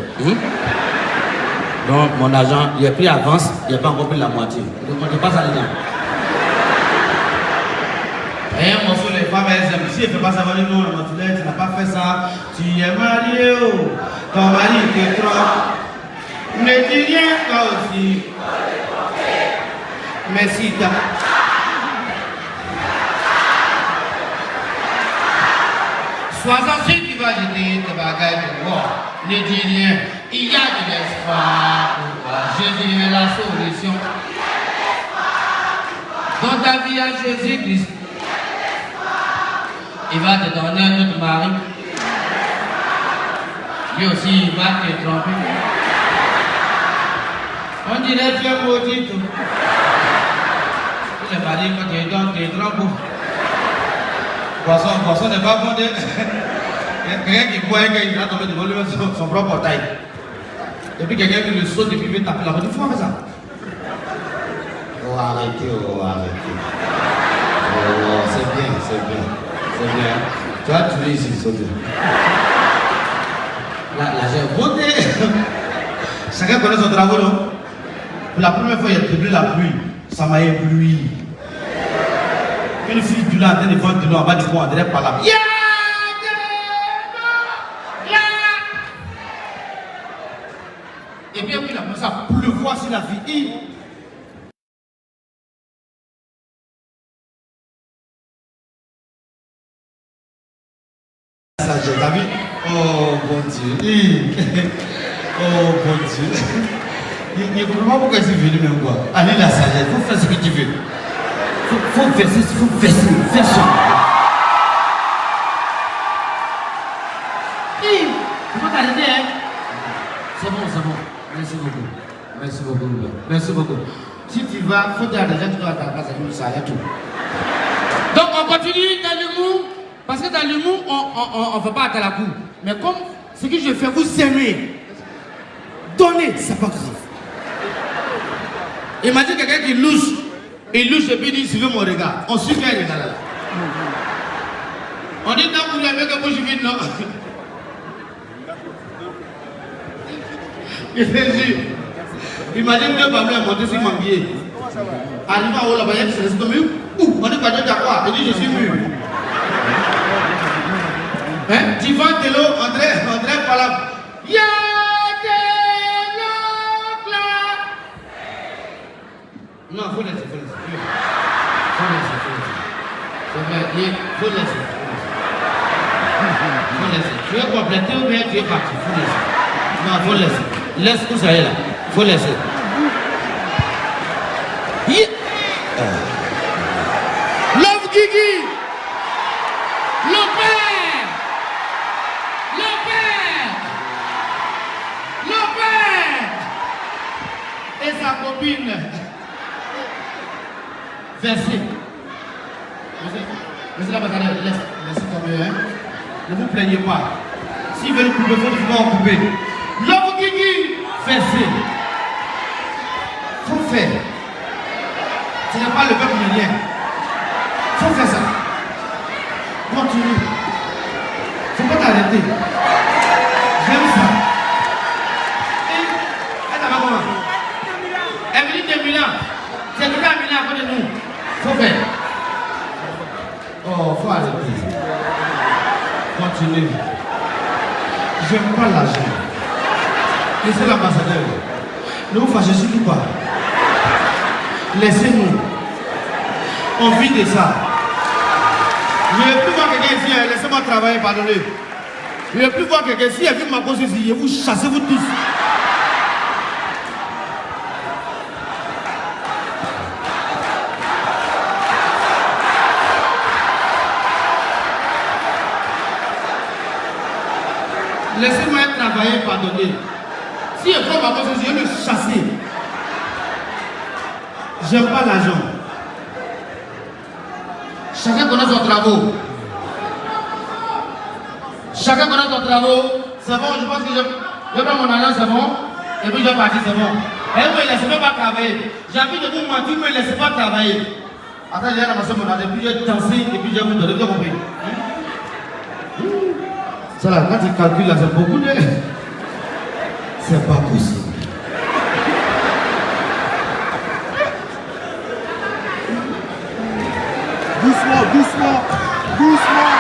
Donc mon argent, il a pris avance, il n'a pas encore pris la moitié. Ne comptez pas ça dedans. Et un morceau, les femmes, elles aiment. Si elle ne fait pas ça, elle va dire non, tu n'as pas fait ça, tu es marié, oh. Ton mari te trompe. Ne dis rien, toi aussi. Merci, t'as. Sois sûr tu vas jeter tes bagages de mort. Ne dis rien, il y a de l'espoir. Jésus est la solution. Dans ta vie à Jésus-Christ, il va te donner un autre mari. Lui aussi, il va te tromper. On dirait que tu es maudit. Tu n'es pas dit que tu es dans tes trompes. Poisson n'est pas bon. Quelqu'un qui boit, il va tomber devant lui son propre portail. Et puis quelqu'un qui le saute et puis il veut taper la route. Il faut faire ça. Oh, arrêtez, oh, arrêtez. Oh, c'est bien, c'est bien. C'est bien. Tu as tué ici, c'est bien. Là, j'ai voté. Chacun connaît son travail, non? Pour la première fois, il a trouvé la pluie. Ça m'a ébloui. Une fille du là en train de vendre de l'eau en bas du pont, on dirait par là. Et bien, puis il a commencé à pleuvoir sur la fille. T'as vu? Oh bon Dieu. Oh bon Dieu. Il ne comprend pas pourquoi il est venu même quoi. Allez la sagesse, il faut faire ce que tu veux. Faut verser, faire ça. Comment t'arrêter, hein? C'est bon, c'est bon. Merci beaucoup. Merci beaucoup. Merci beaucoup. Si tu vas, faut te arrêter, tu dois ta place, ça arrête tout. Donc on continue dans l'humour, parce que dans l'humour, on ne fait pas à la cour. Mais comme ce que je fais, vous aimez, donnez, c'est pas grave. Imagine quelqu'un qui louche. Il louche et puis il dit, suivez mon regard. On suit un regard là. On dit, non, vous n'avez que bouche vide, non. Je te jure. Imagine deux familles à monter sur mon pied. Arrivant en haut là-bas, il se laisse tomber. Ouh, on dit, pas de quoi. Il dit, je suis mûr. Hein? Tu vends de l'eau, André par là. Non, faut laisser. Faut laisser. Tu es complété ou bien tu es parti? Faut laisser. Non, faut laisser. Laisse tout ça là. Faut laisser. Love Guigui. Le père. Et sa copine. Versez. Monsieur l'ambassadeur, laissez tomber, hein. Ne vous plaignez pas. S'ils veulent couper, il faut en couper. L'homme Guigui, versez. Faut faire. Ce n'est pas le peuple rien. Faut faire ça. Continue. Faut pas t'arrêter. J'aime ça. Elle a comment? Elle me dit de Milan. C'est tout à Milan à côté de nous. Faut faire. Oh, faut arrêter. Continuez. J'aime pas l'argent. Laissez l'ambassadeur. Ne vous fâchez surtout pas. Laissez-nous. On vit de ça. Je ne vais plus voir quelqu'un ici. Laissez-moi travailler, pardonnez. Je ne vais plus voir quelqu'un ici. Il y a ma cause ici. Je vais vous chasser, vous tous. Laissez-moi travailler, pardonnez. Si Si il prend ma bosse, je vais le chasser. J'aime pas l'argent. Chacun connaît son travail. Chacun connaît son travail. C'est bon, je pense que je prends mon argent, c'est bon. Et puis je vais partir, c'est bon. Et vous ne me laissez même pas travailler. J'ai envie de vous mentir, vous ne me laissez pas travailler. Attends, j'ai ramassé mon argent, puis j'ai dansé, et puis j'ai vous donné, vous avez compris. Ça là, quand tu calcules là, c'est beaucoup de... C'est pas possible. Doucement, doucement, doucement.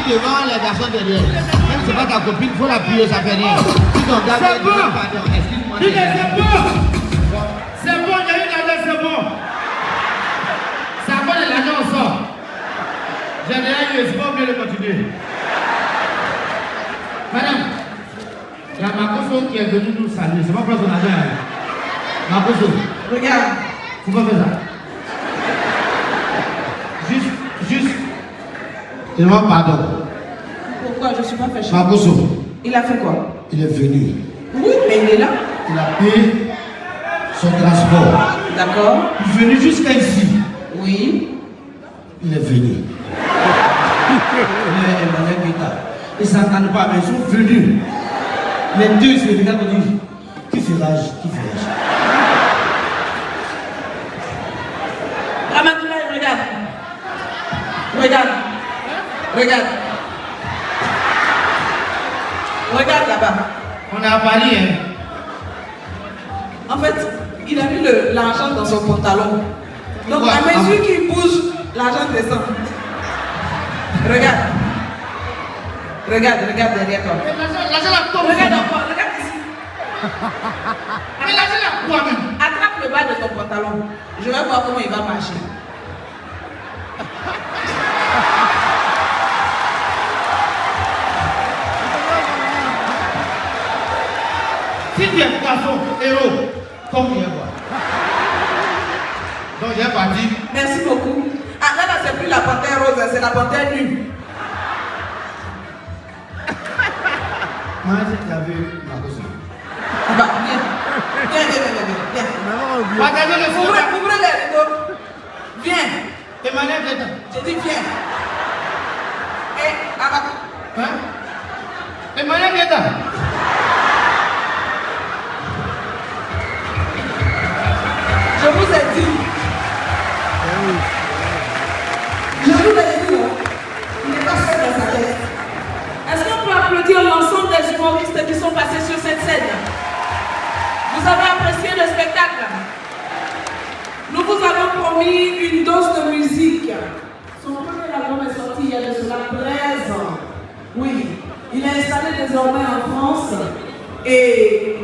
Devant les garçons derrière. Même si c'est pas ta copine, il faut l'appuyer, ça fait rien. Si ton gars c'est bon. Pardon, excuse-moi. C'est bon. C'est bon, il y a une année, c'est bon. Ça va de l'année, on sort. J'ai déjà eu, c'est pas obligé de continuer. Madame, il y a Makoso qui est venu nous saluer. C'est pas pour son agent. Makoso, regarde. Faut pas faire ça. Juste. Il m'a pardon. Pourquoi je ne suis pas fâché? Makoso. Il a fait quoi? Il est venu. Oui, mais il est là. Il a payé son transport. D'accord. Il est venu jusqu'à ici. Oui. Il est venu. Ils ne s'entendent pas, mais ils sont venus. Les deux, c'est les gars qui disent qui fait l'âge, qui fait l'âge. Ramatoulaye, regarde. Regarde. Regarde. Regarde là-bas. On est à Paris, hein. En fait, il a mis l'argent dans son pantalon. Donc, Ouais, à mesure qu'il bouge, l'argent descend. Regarde. Regarde derrière toi. L'argent la tombe. Regarde encore, regarde ici. Mais l'argent la quoi même? Attrape le bas de ton pantalon. Je vais voir comment il va marcher. Si tu es poisson, héros, comme il est quoi. Donc il est parti. Merci beaucoup. Ah là, c'est plus la panthère rose, c'est la panthère nue. Moi, j'ai vu Makoso. Bah, viens. Partagez le feu. Ouvrez les rideaux. Viens. Emmanuel, viens. J'ai dit viens. Et, arrête. Hein? Emmanuel, viens. Je vous ai dit. Je vous ai dit, il n'est pas seul dans sa tête. Est-ce qu'on peut applaudir l'ensemble des humoristes qui sont passés sur cette scène? Vous avez apprécié le spectacle? Nous vous avons promis une dose de musique. Son premier album est sorti il y a de cela 13 ans. Oui, Il est installé désormais en France et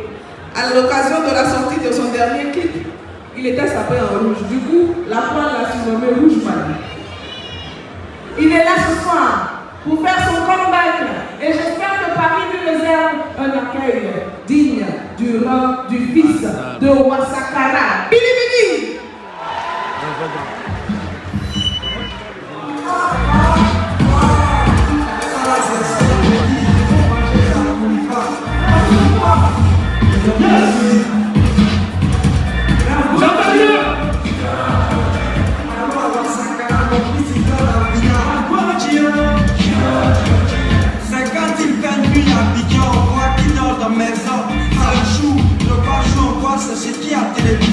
à l'occasion de la sortie de son dernier clip, il était sapé en rouge. Du coup, la pointe l'a surnommé Rouge Mali. Il est là ce soir pour faire son comeback et j'espère que Paris lui réserve un accueil digne du rang du fils de Ouassakara. Bili Bili! C'est quand il fait nuit à Piquet, on voit qu'il dort dans maison. Ça le chou, le pas joue, on voit c'est ce qui a télévisé.